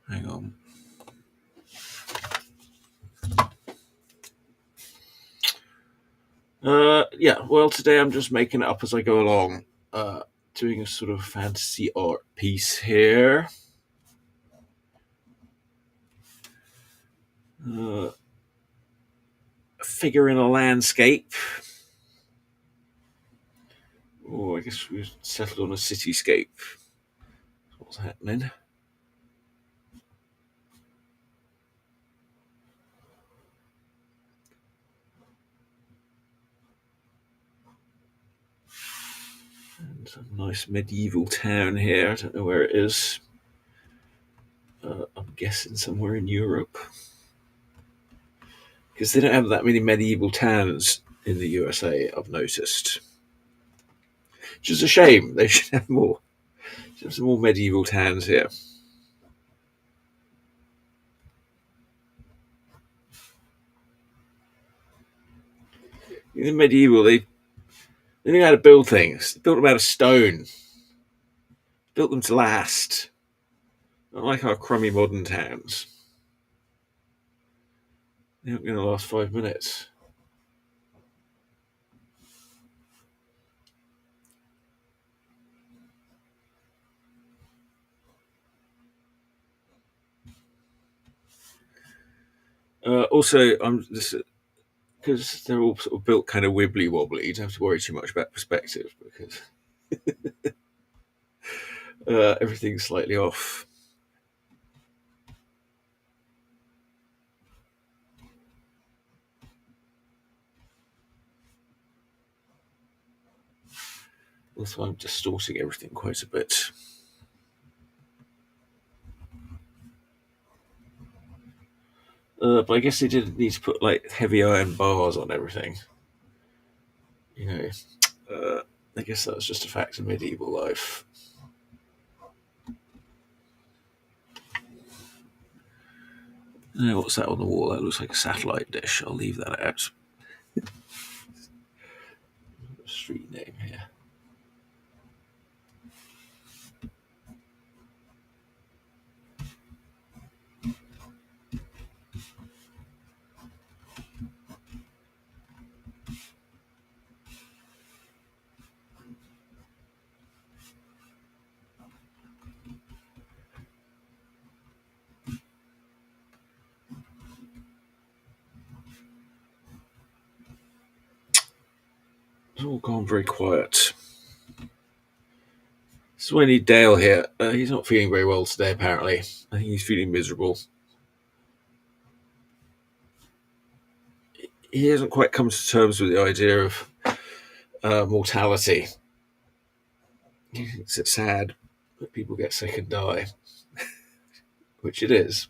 Hang on. Yeah, well, today I'm just making it up as I go along. Doing a sort of fantasy art piece here. A figure in a landscape. Oh, I guess we've settled on a cityscape. What's happening? And a nice medieval town here. I don't know where it is. I'm guessing somewhere in Europe. Because they don't have that many medieval towns in the USA, I've noticed. Which is a shame. They should have more. Should have some more medieval towns here. In the medieval, they knew how to build things. They built them out of stone. Built them to last. Not like our crummy modern towns. They're not going to last 5 minutes. Also, I'm just because they're all sort of built kind of wibbly wobbly. You don't have to worry too much about perspective because everything's slightly off. Also, I'm distorting everything quite a bit. But I guess they didn't need to put like heavy iron bars on everything. You know, I guess that was just a fact of medieval life. What's that on the wall? That looks like a satellite dish. I'll leave that out. Street name here. It's all gone very quiet. So we need Dale here. He's not feeling very well today, apparently. I think he's feeling miserable. He hasn't quite come to terms with the idea of mortality. He thinks it's sad that people get sick and die, which it is.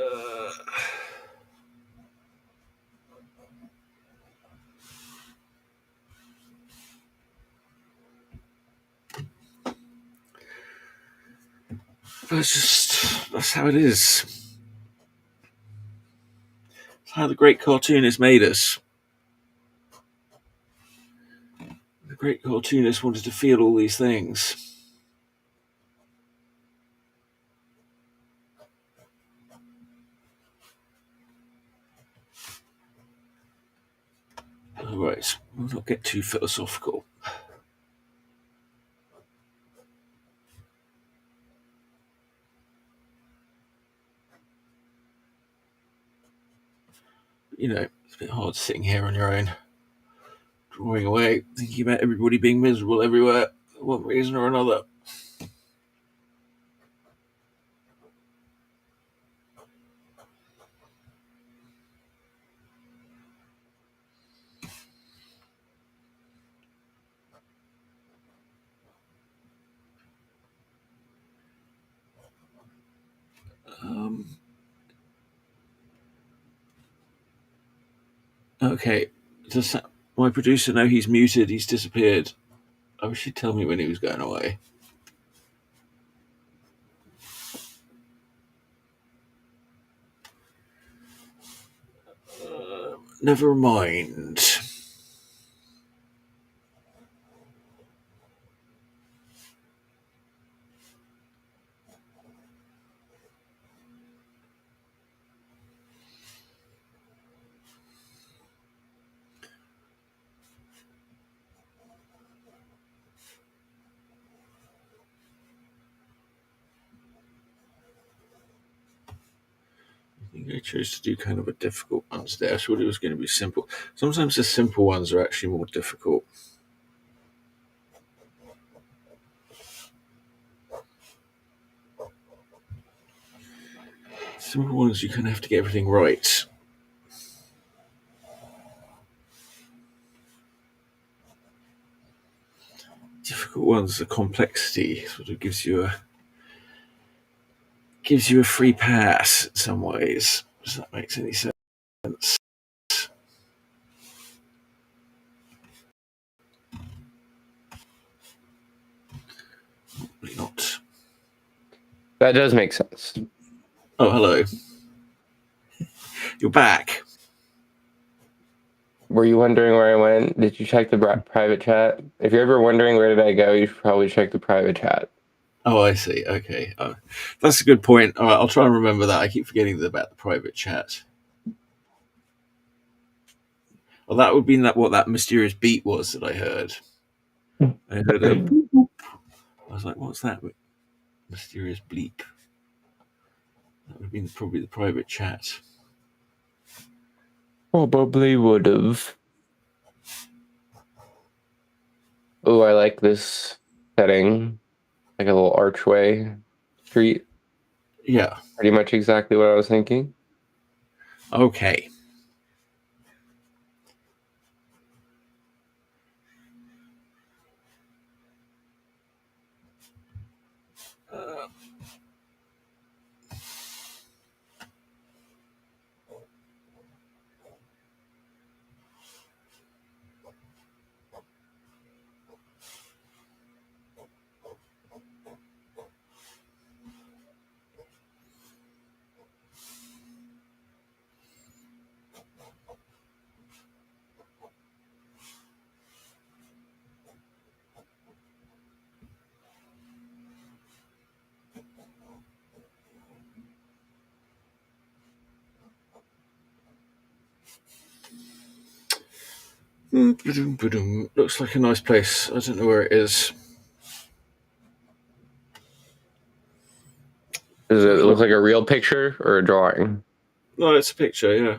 Uh, that's how it is. It's how the great cartoonist made us. The great cartoonist wanted to feel all these things. All right, we'll not get too philosophical. It's a bit hard sitting here on your own, drawing away, thinking about everybody being miserable everywhere for one reason or another. Okay, does my producer know he's muted? He's disappeared. I wish he'd tell me when he was going away. Never mind. I think I chose to do kind of a difficult one today. I thought it was going to be simple. Sometimes the simple ones are actually more difficult. Simple ones, you kind of have to get everything right. Difficult ones, the complexity sort of gives you a free pass in some ways. Does that make any sense? Probably not. That does make sense. Oh, hello. You're back. Were you wondering where I went? Did you check the private chat? If you're ever wondering where did I go, you should probably check the private chat. Oh, I see. Okay, that's a good point. All right, I'll try and remember that. I keep forgetting about the private chat. Well, that would be that what that mysterious beat was that I heard. I heard a boop, boop. I was like, "What's that mysterious bleep?" That would have been probably the private chat. Probably would have. Oh, I like this setting. Like a little archway street. Yeah. Pretty much exactly what I was thinking. Okay. Uh, looks like a nice place. I don't know where it is. Does It's it looking look like like a real picture or a drawing? no, it's a picture. Yeah.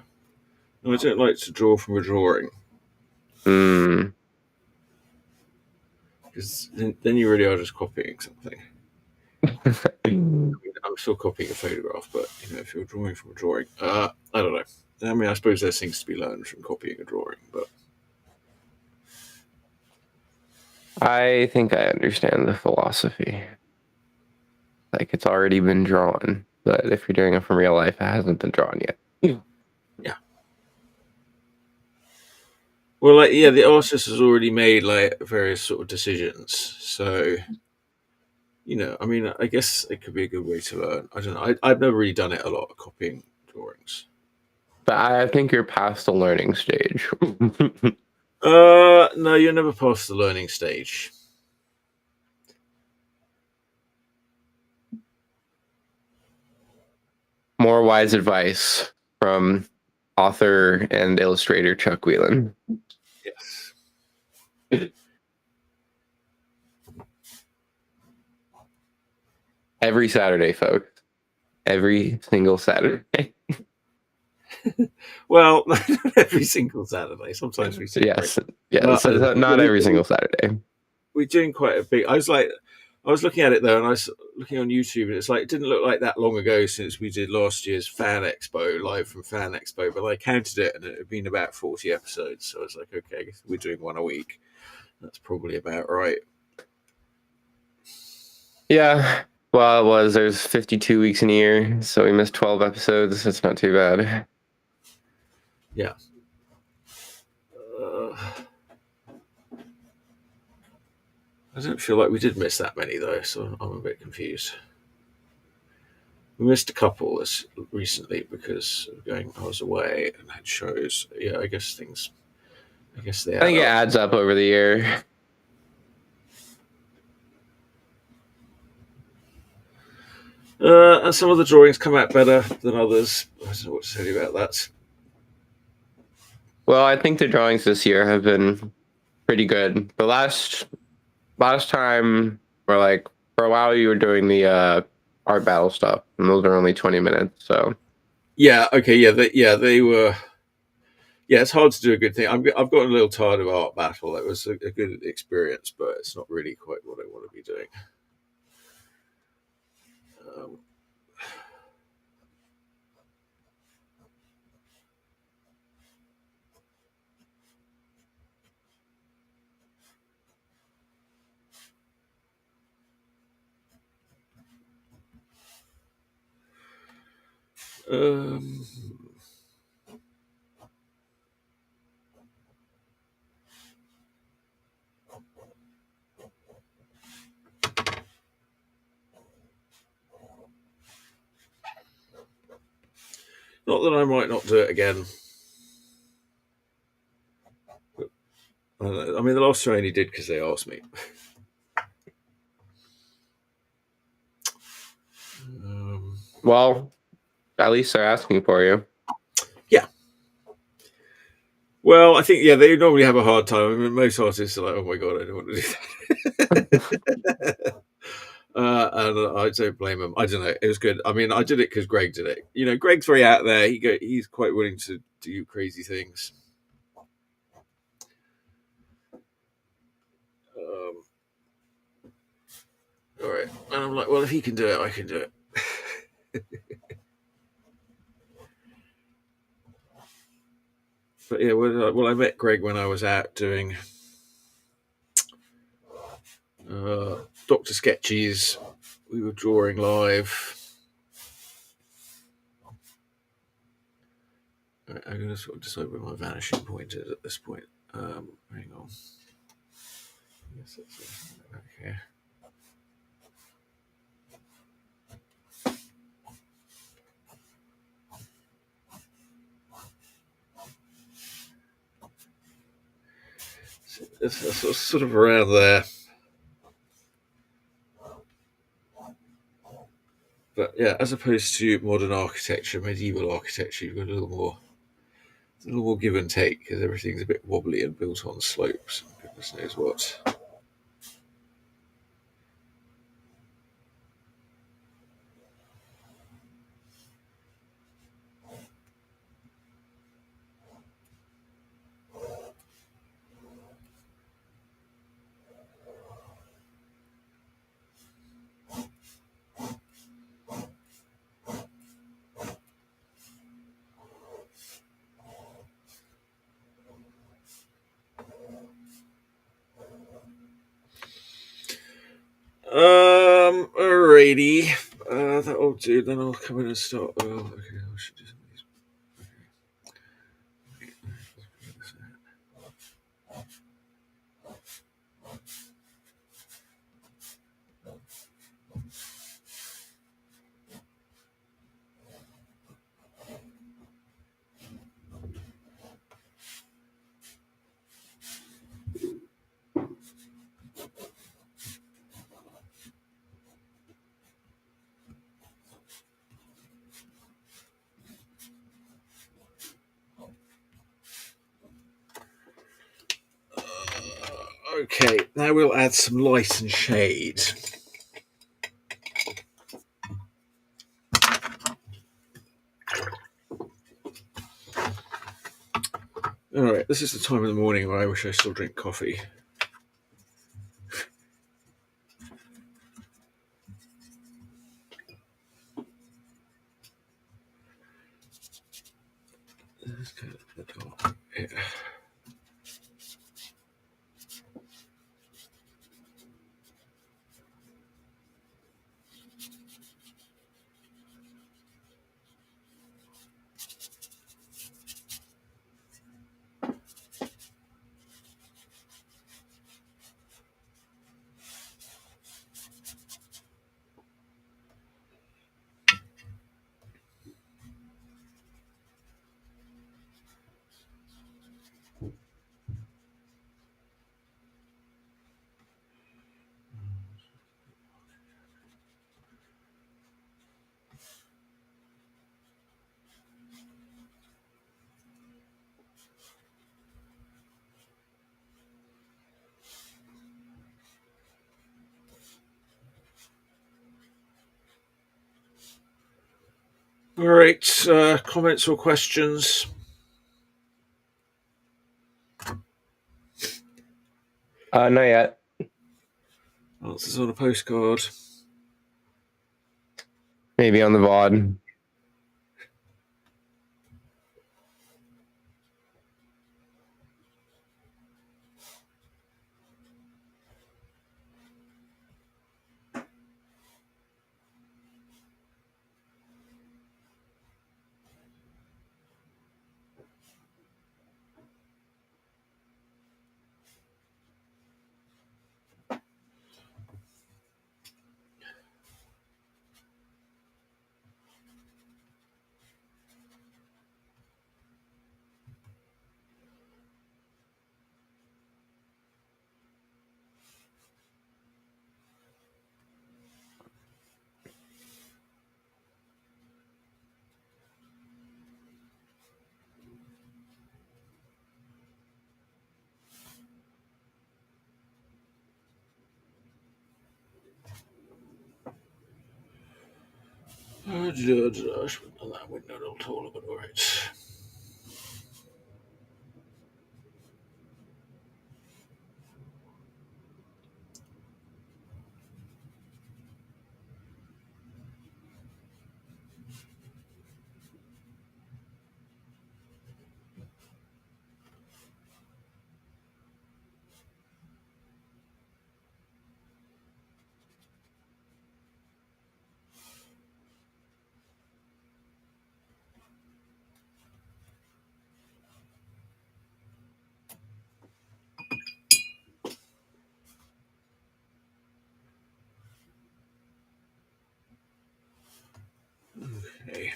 No, I don't like to draw from a drawing Hmm. because then you really are just copying something. I'm still copying a photograph, but if you're drawing from a drawing, I don't know. I mean, I suppose there's things to be learned from copying a drawing, but I think I understand the philosophy. Like it's already been drawn, but if you're doing it from real life, it hasn't been drawn yet. yeah. Well, like yeah, the artist has already made like various sort of decisions, so I mean, I guess it could be a good way to learn. I don't know. I've never really done it a lot of copying drawings. But I think you're past the learning stage. No, you're never past the learning stage. More wise advice from author and illustrator Chuck Whelan. Yes. Every Saturday, folks. Every single Saturday. Well, every single Saturday. Sometimes we take breaks. Yes. Yes. I don't know. Not every single Saturday. We're doing quite a big. I was looking at it though, and I was looking on YouTube, and it's like it didn't look like that long ago since we did last year's Fan Expo live from Fan Expo. But I counted it, and it had been about 40 episodes. So I was like, okay, I guess we're doing one a week. That's probably about right. Yeah. Well, it was. There's 52 weeks in a year, so we missed 12 episodes. It's not too bad. Yeah. Uh, I don't feel like we did miss that many though, so I'm a bit confused. We missed a couple this recently because of I was away and had shows. Yeah, I guess things. I guess they I add think it up. adds up over the year. And some of the drawings come out better than others. I don't know what to tell you about that. Well, I think the drawings this year have been pretty good. The last time, or like for a while, you were doing the art battle stuff, and those are only 20 minutes. So Yeah. Okay. They were. Yeah, it's hard to do a good thing. I've gotten a little tired of Art Battle. It was a good experience, but it's not really quite what I want to be doing. Um, um, Not that I might not do it again. I mean, the last two I only did because they asked me. Well, at least they're asking for you. Yeah. Well, I think they normally have a hard time. I mean, most artists are like, "Oh my god, I don't want to do that," and I don't blame them. I don't know. It was good. I mean, I did it because Greg did it. Greg's very out there. He's quite willing to do crazy things. Um, all right, and I'm like, well, if he can do it, I can do it. But yeah, well, I met Greg when I was out doing Doctor Sketches. We were drawing live. Right, I'm going to sort of decide where my vanishing point is at this point. Hang on. Yes, okay. It's sort of around there. But yeah, as opposed to modern architecture, medieval architecture, you've got a little more give and take because everything's a bit wobbly and built on slopes. Goodness knows what. Alrighty. That'll do. Then I'll come in and start. Oh, okay. I should do some of these. Okay, now we'll add some light and shade. All right, this is the time of the morning where I wish I still drink coffee. Yeah. All right, comments or questions? Not yet. Answers on a postcard. Maybe on the VOD. I should have done that window a little taller, but alright. Okay.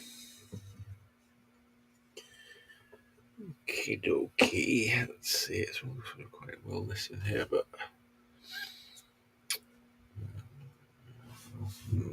Okie dokie. Let's see, it's all sort of quite well listed here, but. Hmm.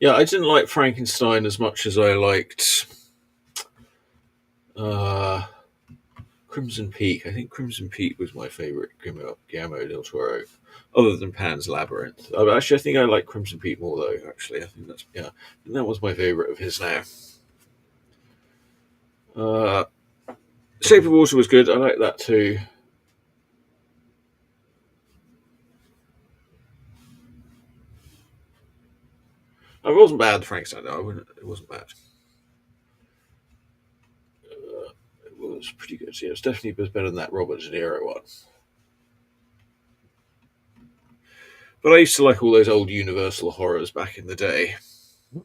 Yeah, I didn't like Frankenstein as much as I liked uh, Crimson Peak. I think Crimson Peak was my favorite Guillermo del Toro, other than Pan's Labyrinth. Actually, I think I like Crimson Peak more though. Actually, I think that was my favorite of his now. Uh, Shape of Water was good. I like that too. It wasn't bad, Frankenstein. No, it wasn't bad. It was pretty good. Yeah, it was definitely better than that Robert De Niro one. But I used to like all those old Universal horrors back in the day.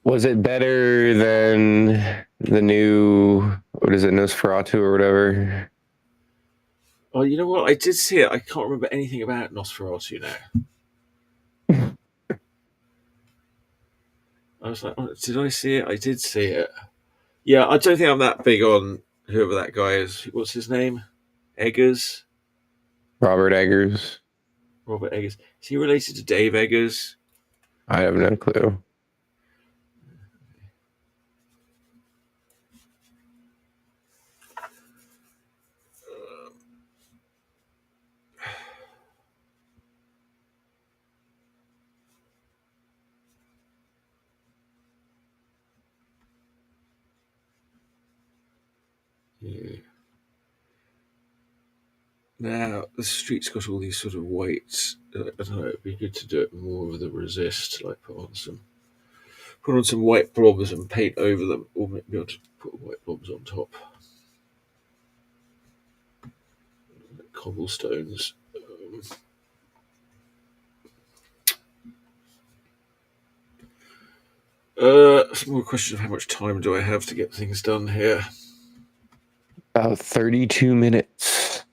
Was it better than the new, what is it, Nosferatu or whatever? Oh, you know what? I did see it. I can't remember anything about Nosferatu now. I was like, oh, did I see it? I did see it. Yeah, I don't think I'm that big on whoever that guy is. What's his name? Eggers? Robert Eggers. Robert Eggers. Is he related to Dave Eggers? I have no clue. Yeah. Now, the street's got all these sort of whites. I don't know, it'd be good to do it more with a resist, like put on some white blobs and paint over them, or maybe I'll just put white blobs on top. Like cobblestones. Some more questions of how much time do I have to get things done here? About 32 minutes.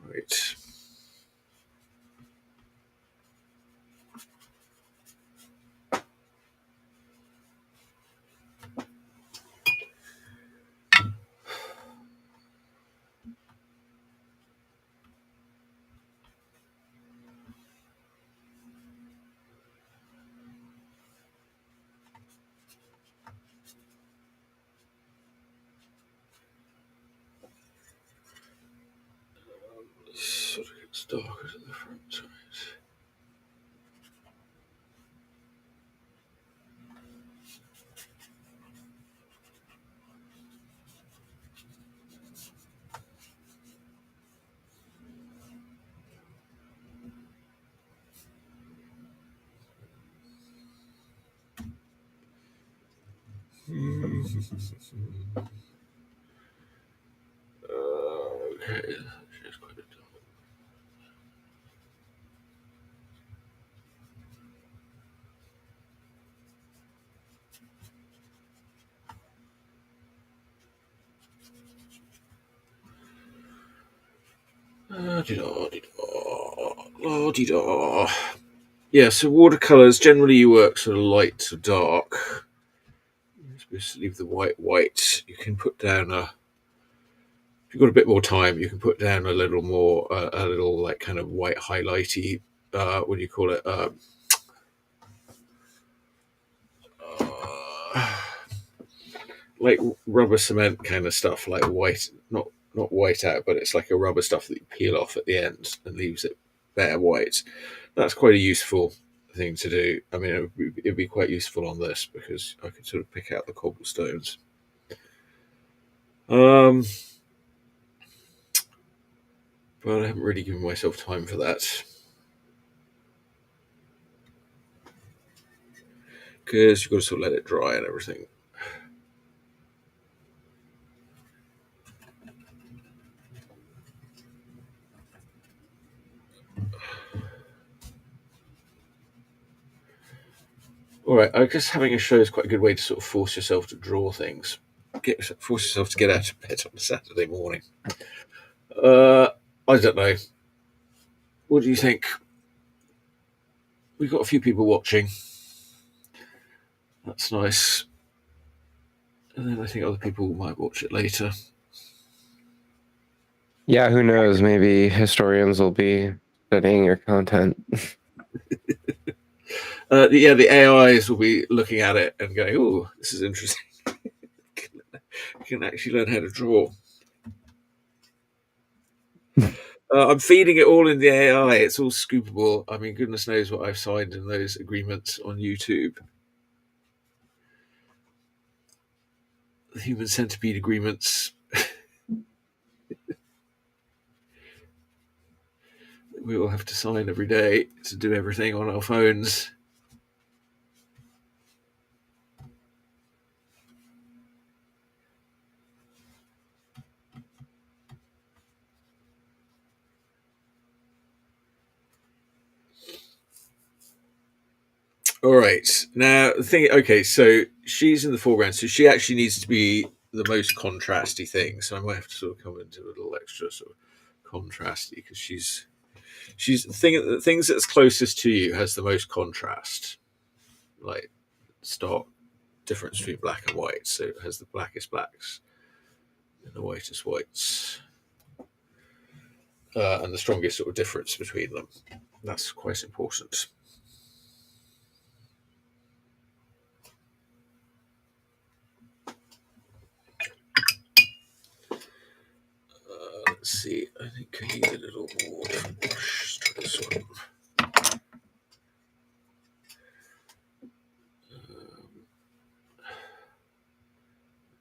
Right. Sort of gets darker at the front. Right. Okay. She's quite a dark. La-di-da. Yeah, so watercolors generally you work sort of light to dark. You're supposed to leave the white white. You can put down a. If you've got a bit more time, you can put down a little more, a little like kind of white highlighty. What do you call it? Uh, like rubber cement kind of stuff, like white, not white out, but it's like a rubber stuff that you peel off at the end and leaves it bare white. That's quite a useful thing to do. I mean, it'd be quite useful on this because I could sort of pick out the cobblestones. Um, but I haven't really given myself time for that because you've got to sort of let it dry and everything. All right, I guess having a show is quite a good way to sort of force yourself to draw things. Force yourself to get out of bed on a Saturday morning. Uh, I don't know. What do you think? We've got a few people watching. That's nice. And then I think other people might watch it later. Yeah, who knows? Maybe historians will be studying your content. Yeah, the AIs will be looking at it and going, "Oh, this is interesting. You can actually learn how to draw." I'm feeding it all in the AI. It's all scoopable. I mean, goodness knows what I've signed in those agreements on YouTube. The human centipede agreements. We all have to sign every day to do everything on our phones. All right. Now, the thing, okay, so she's in the foreground, so she actually needs to be the most contrasty thing. So I might have to sort of come into a little extra sort of contrasty because she's the things that's closest to you has the most contrast, like stark difference between black and white. So it has the blackest blacks and the whitest whites, and the strongest sort of difference between them. That's quite important. Let's see. I think I need a little more different brush. Try this one.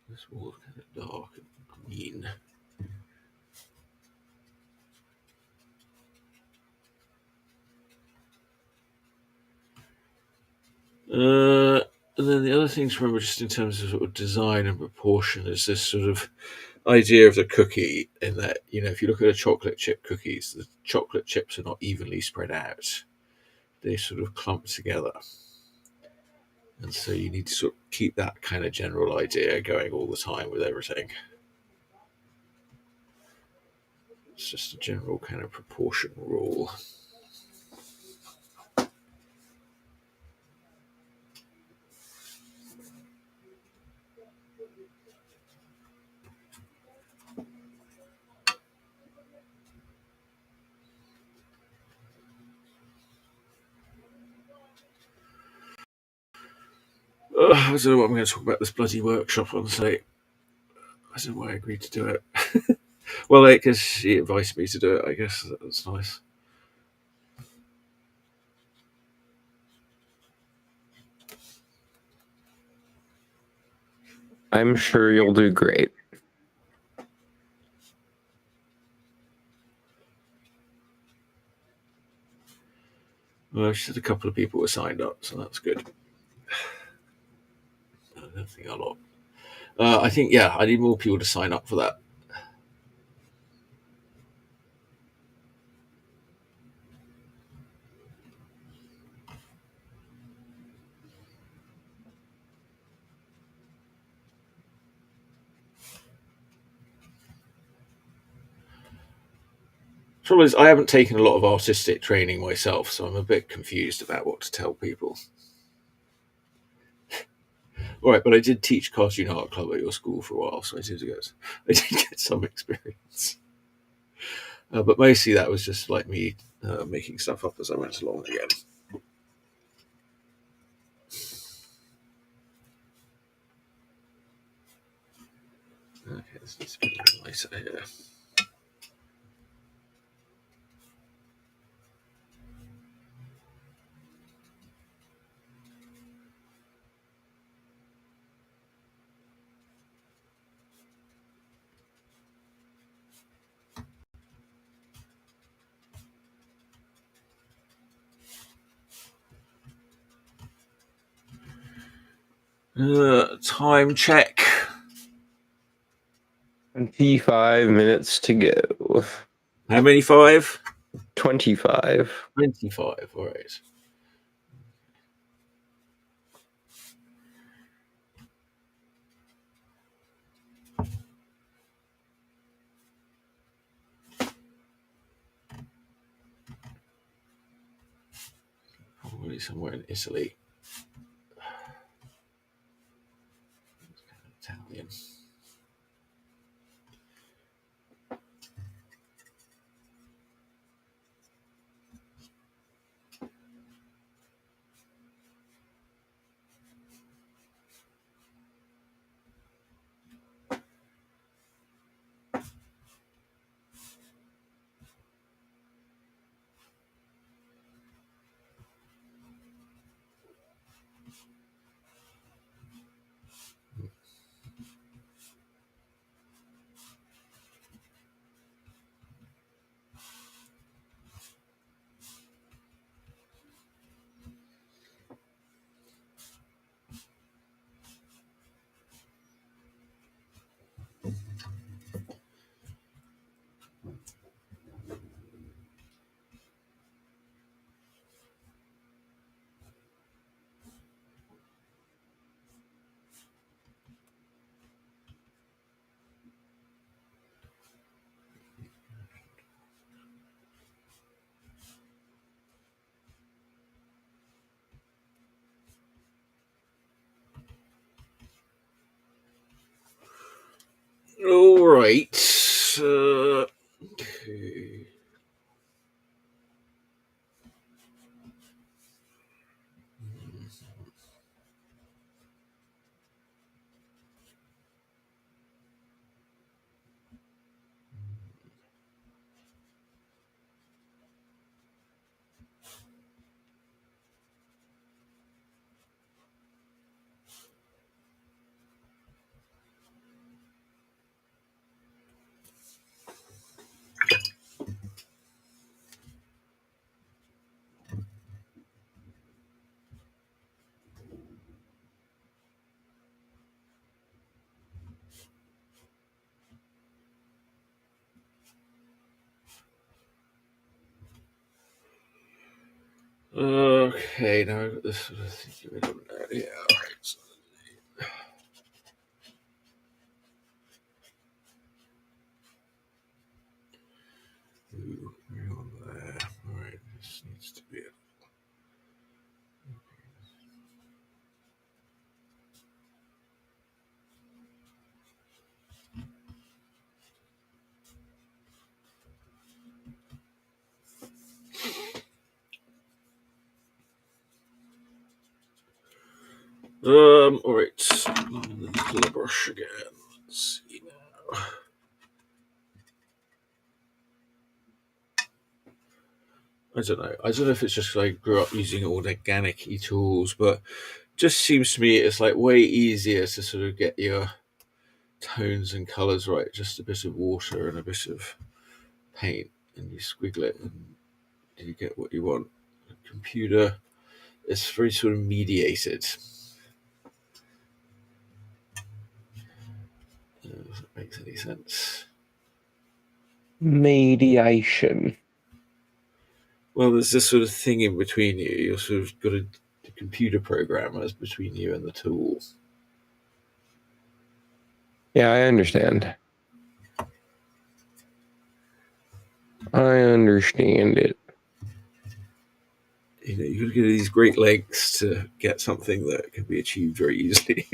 This wall's kind of dark and green. And then the other thing to remember, just in terms of sort of design and proportion, is this sort of idea of the cookie. In that, if you look at a chocolate chip cookies, the chocolate chips are not evenly spread out; they sort of clump together. And so you need to sort of keep that kind of general idea going all the time with everything. It's just a general kind of proportion rule. I don't know what I'm going to talk about this bloody workshop on. Say, I don't know why I agreed to do it. Well, because she advised me to do it. I guess that's nice. I'm sure you'll do great. Well, she said a couple of people were signed up, so that's good. I don't think a lot. I think, yeah, I need more people to sign up for that. Trouble is, I haven't taken a lot of artistic training myself, so I'm a bit confused about what to tell people. All right, but I did teach cartoon art club at your school for a while, so I did get some experience. But mostly that was just like me making stuff up as I went along again. Okay, this needs to be a little nicer here. Time check. 25 minutes to go. How many? 5? 25. 25. All right. Probably somewhere in Italy. Italian. All right. Okay. Okay, now I've got this sort of thing. Yeah, all right. So, on there. All right, this needs to be it. All right. The color brush again. Let's see now. I don't know. I don't know if it's just 'cause I grew up using all organic tools, but just seems to me it's like way easier to sort of get your tones and colors right. Just a bit of water and a bit of paint, and you squiggle it, and you get what you want. The computer is very sort of mediated. If that makes any sense. Mediation. Well, there's this sort of thing in between you. You're sort of got the computer programmers between you and the tool. Yeah, I understand. I understand it. You got to go to these great lengths to get something that can be achieved very easily.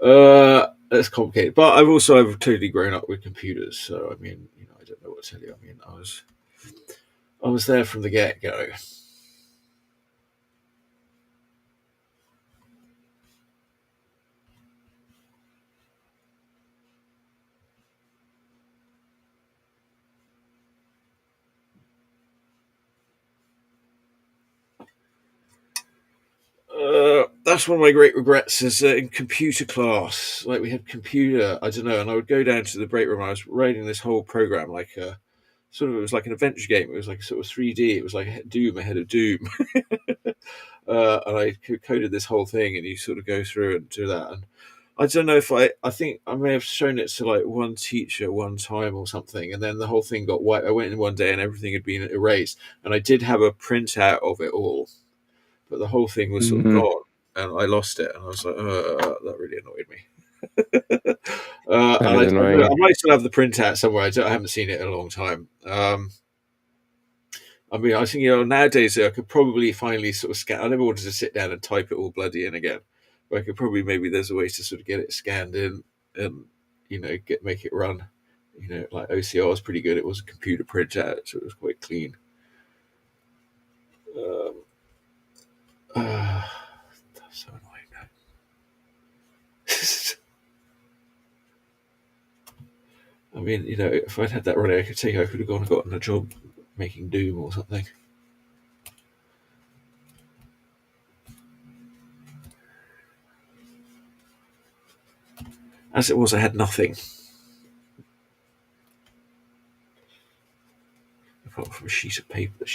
That's complicated. But I've totally grown up with computers, so I mean, I don't know what to tell you. I mean, I was there from the get go. That's one of my great regrets is in computer class. Like we had computer, I don't know, and I would go down to the break room. And I was writing this whole program, like it was like an adventure game. It was like sort of 3D. It was like Doom ahead of Doom, and I coded this whole thing. And you sort of go through and do that. And I don't know if I think I may have shown it to like one teacher one time or something, and then the whole thing got white. I went in one day and everything had been erased, and I did have a printout of it all, but the whole thing was sort of Mm-hmm. gone, and I lost it, and I was like, that really annoyed me. That And is I don't know, I annoying. might still have the printout somewhere. I haven't seen it in a long time. I mean, I think nowadays I could probably finally sort of scan. I never wanted to sit down and type it all bloody in again, but I could probably maybe there's a way to sort of get it scanned in and make it run. Like OCR is pretty good. It was a computer printout, so it was quite clean. Um, that's so annoying. I mean, if I'd had that running, I could have gone and gotten a job making Doom or something. As it was, I had nothing apart from a sheet of paper.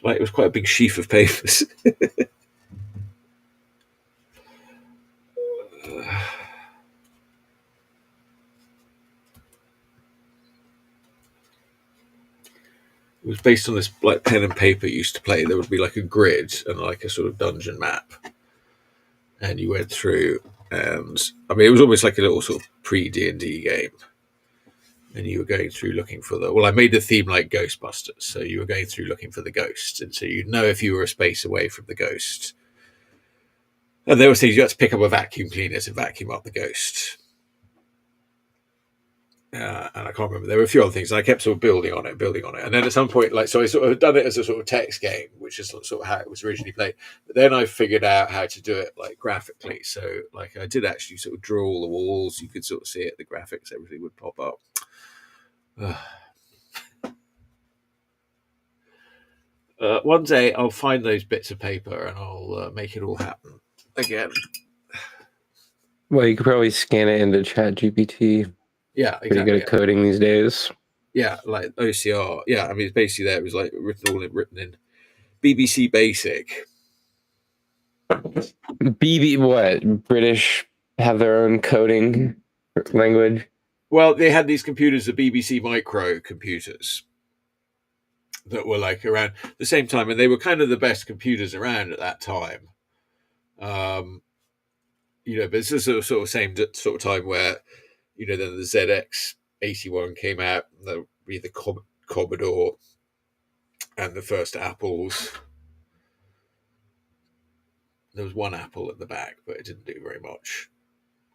Like it was quite a big sheaf of papers. It was based on this like pen and paper you used to play. There would be like a grid and like a sort of dungeon map, and you went through. And I mean, it was almost like a little sort of pre D&D game. And you were going through looking for the. Well, I made the theme like Ghostbusters, so you were going through looking for the ghost, and so you'd know if you were a space away from the ghost. And there were things you had to pick up a vacuum cleaner to vacuum up the ghost. And I can't remember. There were a few other things, and I kept sort of building on it. And then at some point, like, so I sort of done it as a sort of text game, which is sort of how it was originally played. But then I figured out how to do it like graphically. So, like, I did actually sort of draw all the walls. You could sort of see it, the graphics, everything would pop up. One day I'll find those bits of paper and I'll make it all happen again. Well, you could probably scan it into Chat GPT. Yeah, Pretty good exactly. at coding these days. Yeah, like OCR. Yeah, I mean, it's basically there. It was like written in BBC Basic. BB, what? British have their own coding language. Well, they had these computers, the BBC Micro computers, that were like around the same time, and they were kind of the best computers around at that time. Um, but it's the sort of same sort of time where then the ZX81 came out, and there'll be the Commodore and the first Apples. There was one Apple at the back, but it didn't do very much.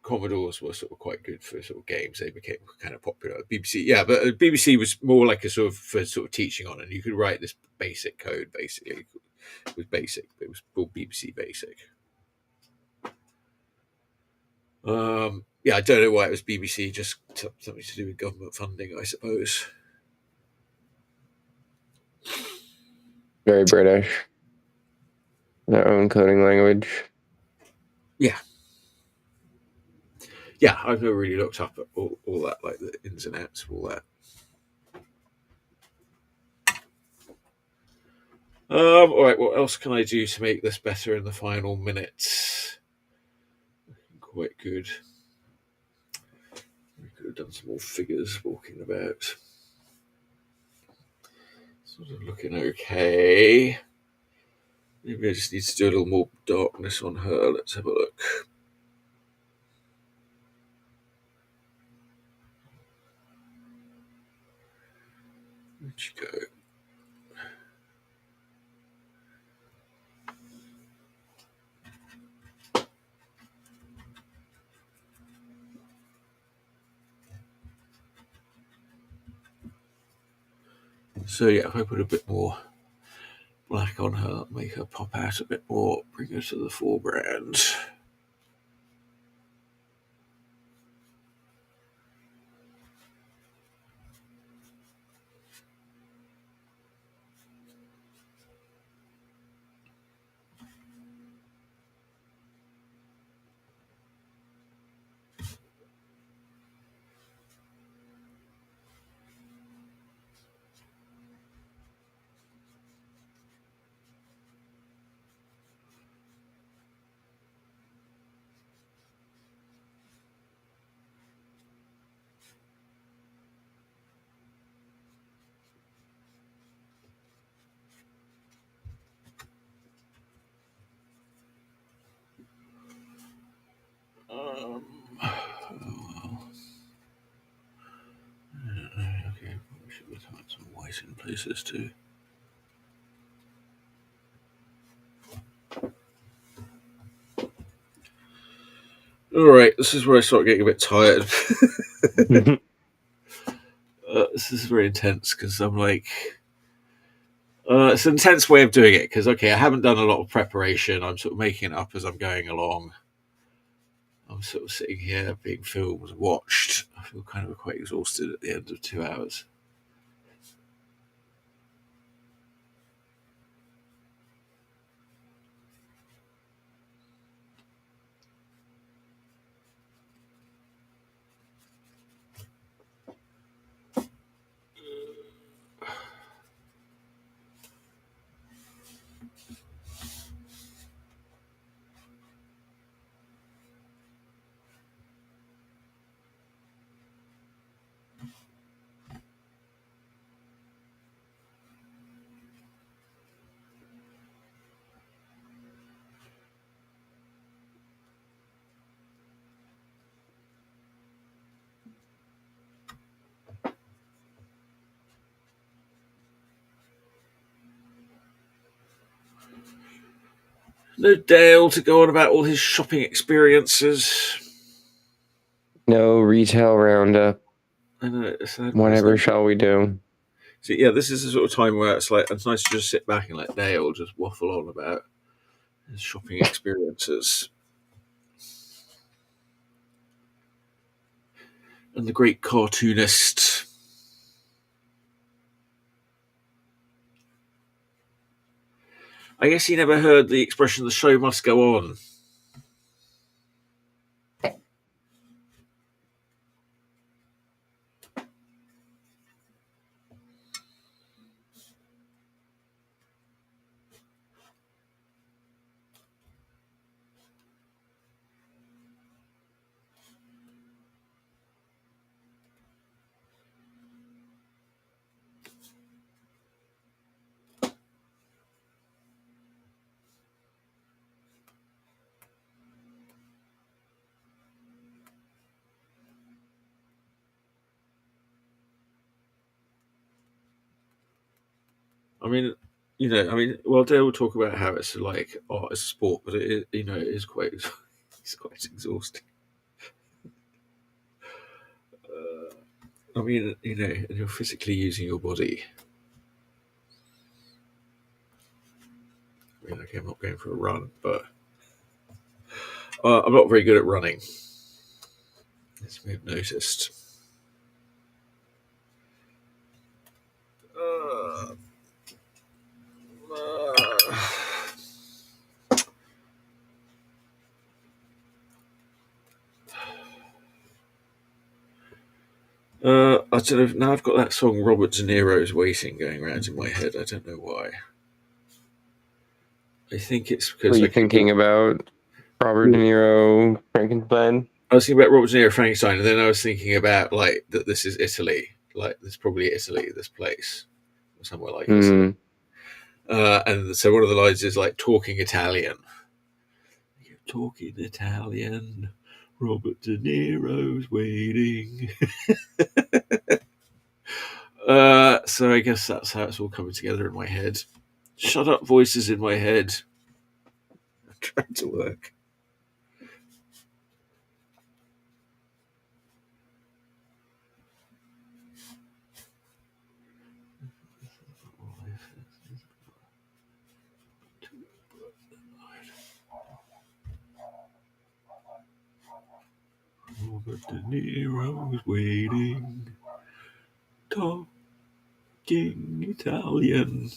Commodores were sort of quite good for sort of games. They became kind of popular. BBC, yeah, but BBC was more like a sort of for sort of teaching on, and you could write this basic code. Basically, it was basic. It was called BBC Basic. Yeah, I don't know why it was BBC. Just something to do with government funding, I suppose. Very British. Their own coding language. Yeah, yeah. I've never really looked up at all that, like the ins and outs of all that. All right. What else can I do to make this better in the final minutes? Quite good. We could have done some more figures walking about. Sort of looking okay. Maybe I just need to do a little more darkness on her. Let's have a look. Where'd you go? So yeah, if I put a bit more black on her, make her pop out a bit more, bring her to the foreground. Oh, okay, we should have some white in places too. All right, this is where I start getting a bit tired. This is very intense because I'm like, it's an intense way of doing it because okay, I haven't done a lot of preparation. I'm sort of making it up as I'm going along. I'm sort of sitting here being filmed and watched. I feel kind of quite exhausted at the end of 2 hours. No Dale to go on about all his shopping experiences. No retail roundup. I know. It's Whatever shall we do? So yeah, this is the sort of time where it's like it's nice to just sit back and let Dale just waffle on about his shopping experiences and the great cartoonist. I guess he never heard the expression "the show must go on." I mean, well, Dale will talk about how it's like, oh, it's a sport, but it is quite, it's quite exhausting. I mean, you're physically using your body. I mean, okay, I'm not going for a run, but I'm not very good at running, as we have noticed. Uh, I don't know. Now I've got that song "Robert De Niro's Waiting" going around in my head. I don't know why. I think it's Were because you thinking about Robert De Niro, Frankenstein? I was thinking about Robert De Niro, Frankenstein, and then I was thinking about like that this is Italy. Like this is probably Italy, this place, or somewhere like Italy. And so one of the lines is like talking Italian. You're talking Italian. Robert De Niro's waiting. So I guess that's how it's all coming together in my head. Shut up, voices in my head. I'm trying to work. Robert De Niro's waiting, talking Italian.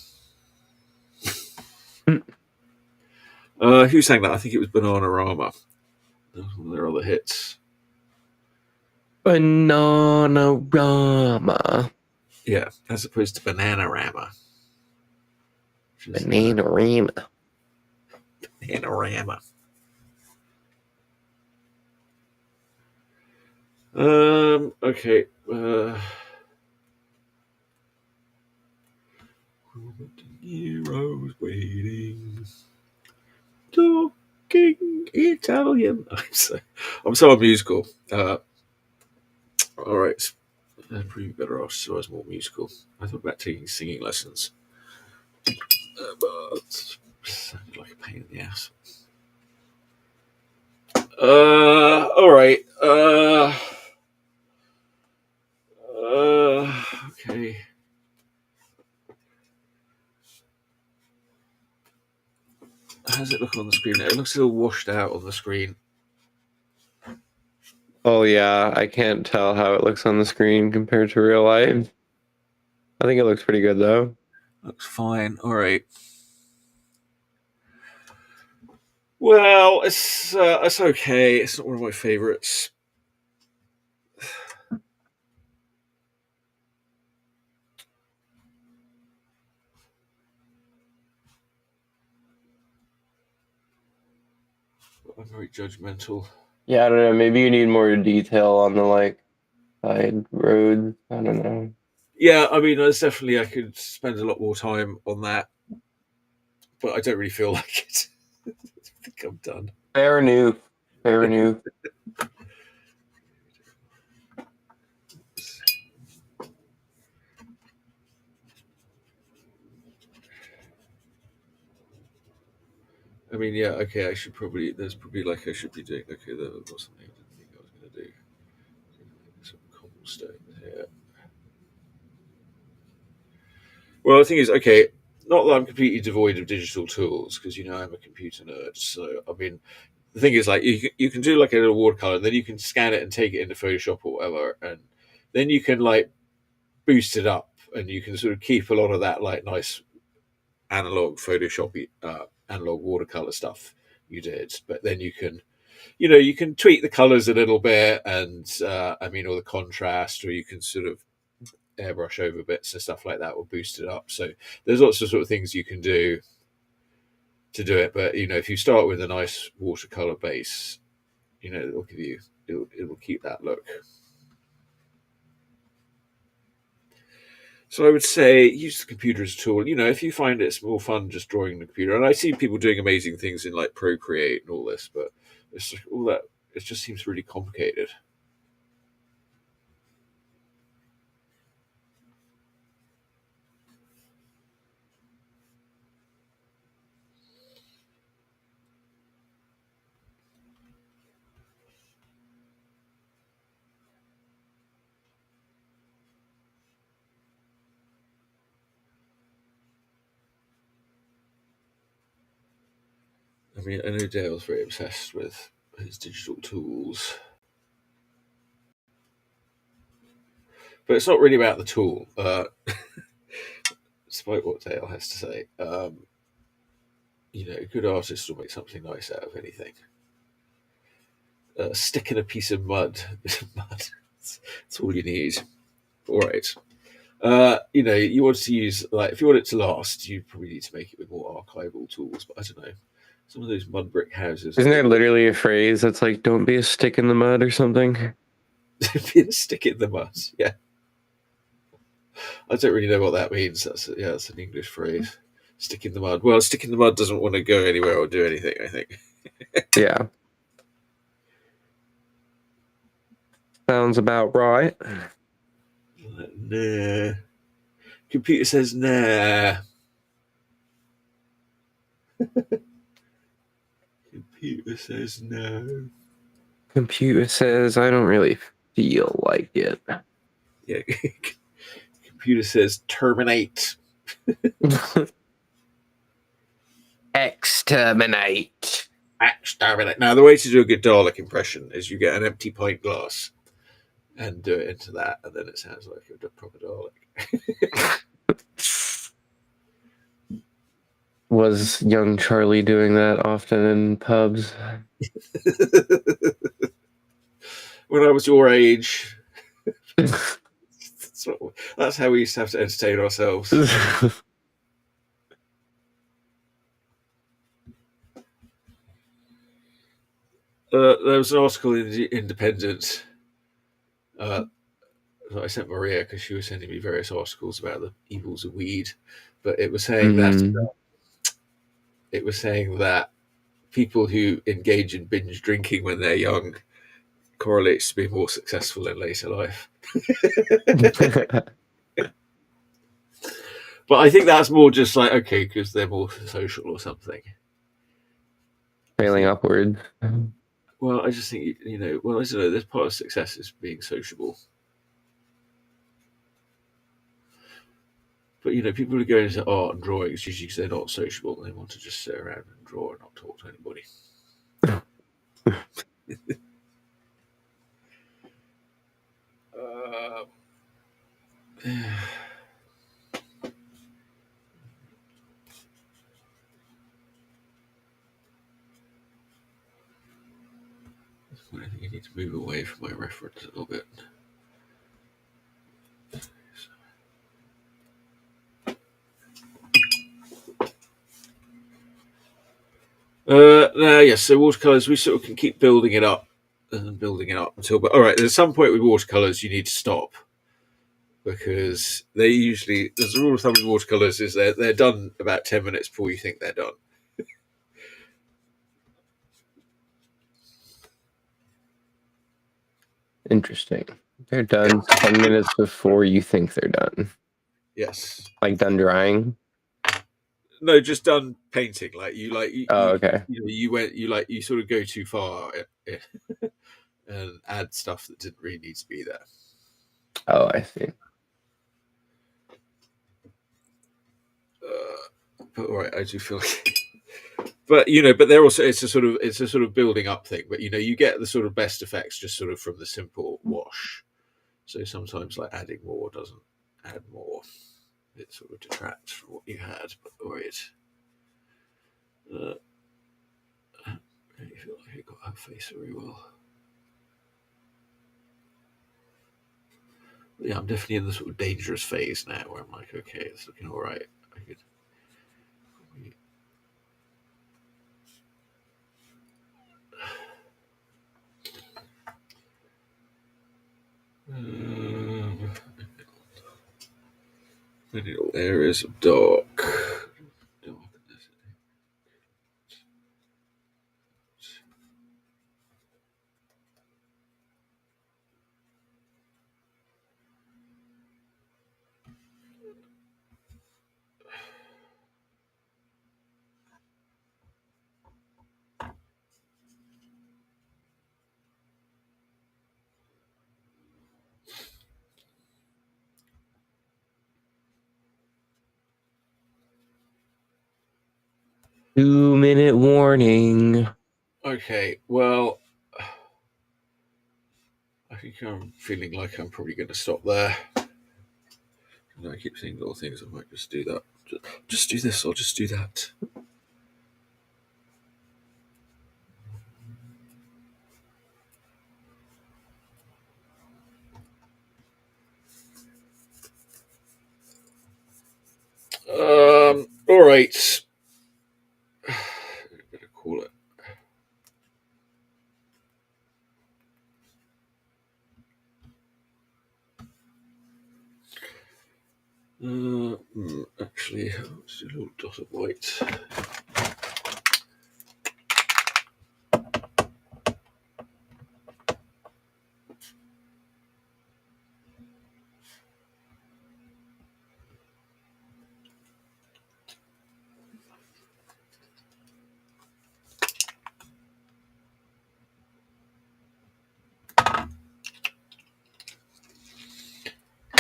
Who sang that? I think it was Bananarama. That was one of their other hits. Bananarama. Yeah, as opposed to Bananarama. Bananarama. Bananarama. Okay. Robert De Niro's waiting, talking Italian. I'm so musical. All right. That'd probably be better off so I was more musical. I thought about taking singing lessons, but it sounded like a pain in the ass. All right. Okay. How does it look on the screen? It looks a little washed out on the screen. Oh yeah, I can't tell how it looks on the screen compared to real life. I think it looks pretty good though. Looks fine. All right. Well, it's okay. It's not one of my favorites. I'm very judgmental. Yeah, I don't know. Maybe you need more detail on the like side roads. I don't know. Yeah, I mean, there's definitely I could spend a lot more time on that, but I don't really feel like it. I think I'm done. Fair enough. Fair enough. I mean, yeah, okay. I should probably. There's probably like I should be doing. Okay, there was something I didn't think I was going to do. Some cobblestone here. Well, the thing is, okay, not that I'm completely devoid of digital tools because I'm a computer nerd. So I mean, the thing is, like, you can do like a little watercolor, and then you can scan it and take it into Photoshop or whatever, and then you can like boost it up, and you can sort of keep a lot of that like nice analog Photoshop, analog watercolor stuff you did, but then you can tweak the colors a little bit, and I mean, or the contrast, or you can sort of airbrush over bits and stuff like that, or boost it up. So there's lots of sort of things you can do to do it. But if you start with a nice watercolor base, it'll keep that look. So I would say use the computer as a tool. If you find it's more fun just drawing on the computer, and I see people doing amazing things in like Procreate and all this, but it's like all that. It just seems really complicated. I mean, I know Dale's very obsessed with his digital tools, but it's not really about the tool. Despite what Dale has to say, a good artist will make something nice out of anything. Stick in a piece of mud. That's all you need. All right. You want to use, like, if you want it to last, you probably need to make it with more archival tools. But I don't know, some of those mud brick houses. Isn't there literally a phrase that's like "Don't be a stick in the mud" or something? Stick it in the mud. Yeah, I don't really know what that means. That's an English phrase. Stick in the mud. Well, stick in the mud doesn't want to go anywhere or do anything, I think. Yeah, sounds about right. Nah. Computer says nah. Computer says no. Computer says I don't really feel like it. Yeah. Computer says terminate. Exterminate. Exterminate. Now, the way to do a good Dalek impression is you get an empty pint glass and do it into that, and then it sounds like a proper Dalek. Was young Charlie doing that often in pubs? When I was your age, that's how we used to have to entertain ourselves. There was an article in the Independent that I sent Maria because she was sending me various articles about the evils of weed, but it was saying that people who engage in binge drinking when they're young correlates to being more successful in later life. But I think that's more just like, okay, because they're more social or something. Failing upward. Well, I just think, well, I don't know, there's part of success is being sociable. But, people who go into art and drawings, usually because they're not sociable, they want to just sit around and draw and not talk to anybody. I think I need to move away from my reference a little bit. Yes, so watercolors, we sort of can keep building it up and building it up until, but all right, there's some point with watercolors you need to stop because they usually, there's a rule of thumb with watercolors is they're done about 10 minutes before you think they're done. Interesting. They're done 10 minutes before you think they're done. Yes. Like done drying? No, just done painting. Like you, okay. You sort of go too far and add stuff that didn't really need to be there. Oh, I see. But all right, I do feel like, but they're also it's a sort of building up thing. But you get the sort of best effects just sort of from the simple wash. So sometimes like adding more doesn't add more. It sort of detracts from what you had. But all right. I really feel like I got her face very well. Yeah, I'm definitely in the sort of dangerous phase now where I'm like, okay, it's looking all right. I could. Little areas of dark. 2-minute warning. Okay, well, I think I'm feeling like I'm probably going to stop there. And I keep seeing little things. I might just do that. Just do this or just do that. All right. Better call it. Actually, let's do a little dot of white.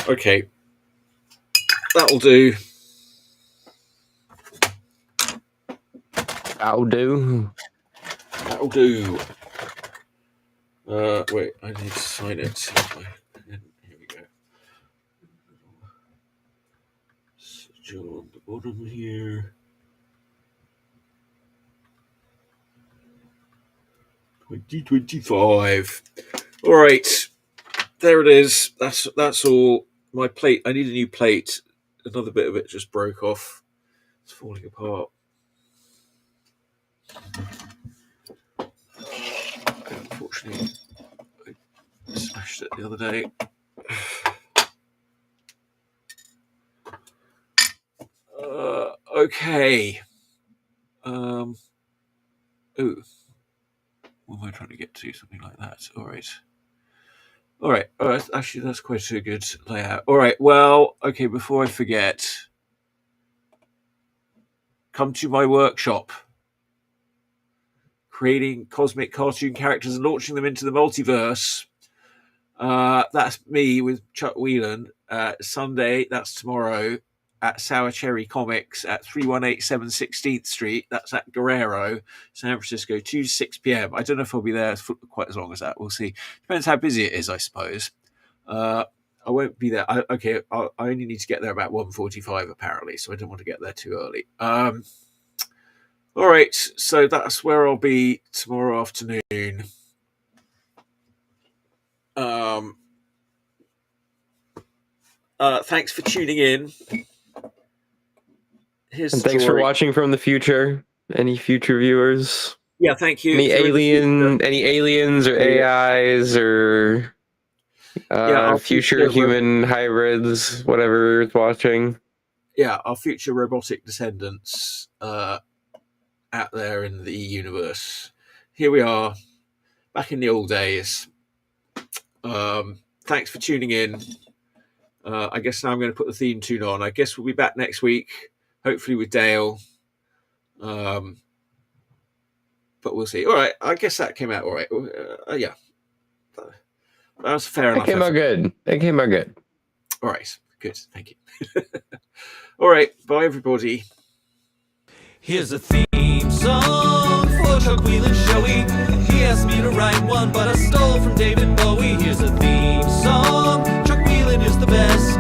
Okay, that'll do. I'll do. That'll do. Wait, I need to sign it. Here we go. Sigil on the bottom here. 2025. All right, there it is. That's all. My plate. I need a new plate. Another bit of it just broke off. It's falling apart. Unfortunately, I smashed it the other day. Okay. Ooh. What am I trying to get to? Something like that. All right. All right. Actually, that's quite a good layout. All right. Well, okay. Before I forget, come to my workshop. Creating cosmic cartoon characters and launching them into the multiverse. That's me with Chuck Whelan. Sunday, that's tomorrow, at Sour Cherry Comics at 3187 16th Street. That's at Guerrero, San Francisco, 2 to 6 p.m. I don't know if I'll be there quite as long as that. We'll see. Depends how busy it is, I suppose. I won't be there. I only need to get there about 1:45 apparently, so I don't want to get there too early. All right, so that's where I'll be tomorrow afternoon. Thanks for tuning in. And thanks for watching from the future. Any future viewers? Yeah, thank you. Any aliens or AIs or future human hybrids, whatever is watching? Yeah, our future robotic descendants out there in the universe. Here we are, back in the old days. Thanks for tuning in. I guess now I'm going to put the theme tune on. I guess we'll be back next week, hopefully with Dale. But we'll see. All right, I guess that came out all right. Yeah, that was fair enough. That came out good. All right, good. Thank you. All right, bye everybody. Here's a theme song for Chuck Whelan Showy. He asked me to write one, but I stole from David Bowie. Here's a theme song. Chuck Whelan is the best.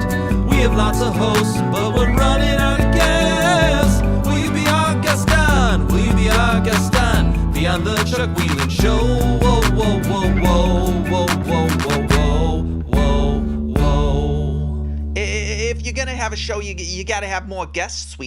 We have lots of hosts, but we're running out of gas. Will you be our guest on? Will you be our guest on? Be on the Chuck Whelan Show. Whoa, whoa, whoa, whoa, whoa, whoa, whoa, whoa, whoa, whoa. If you're gonna have a show, you gotta have more guests, sweetie.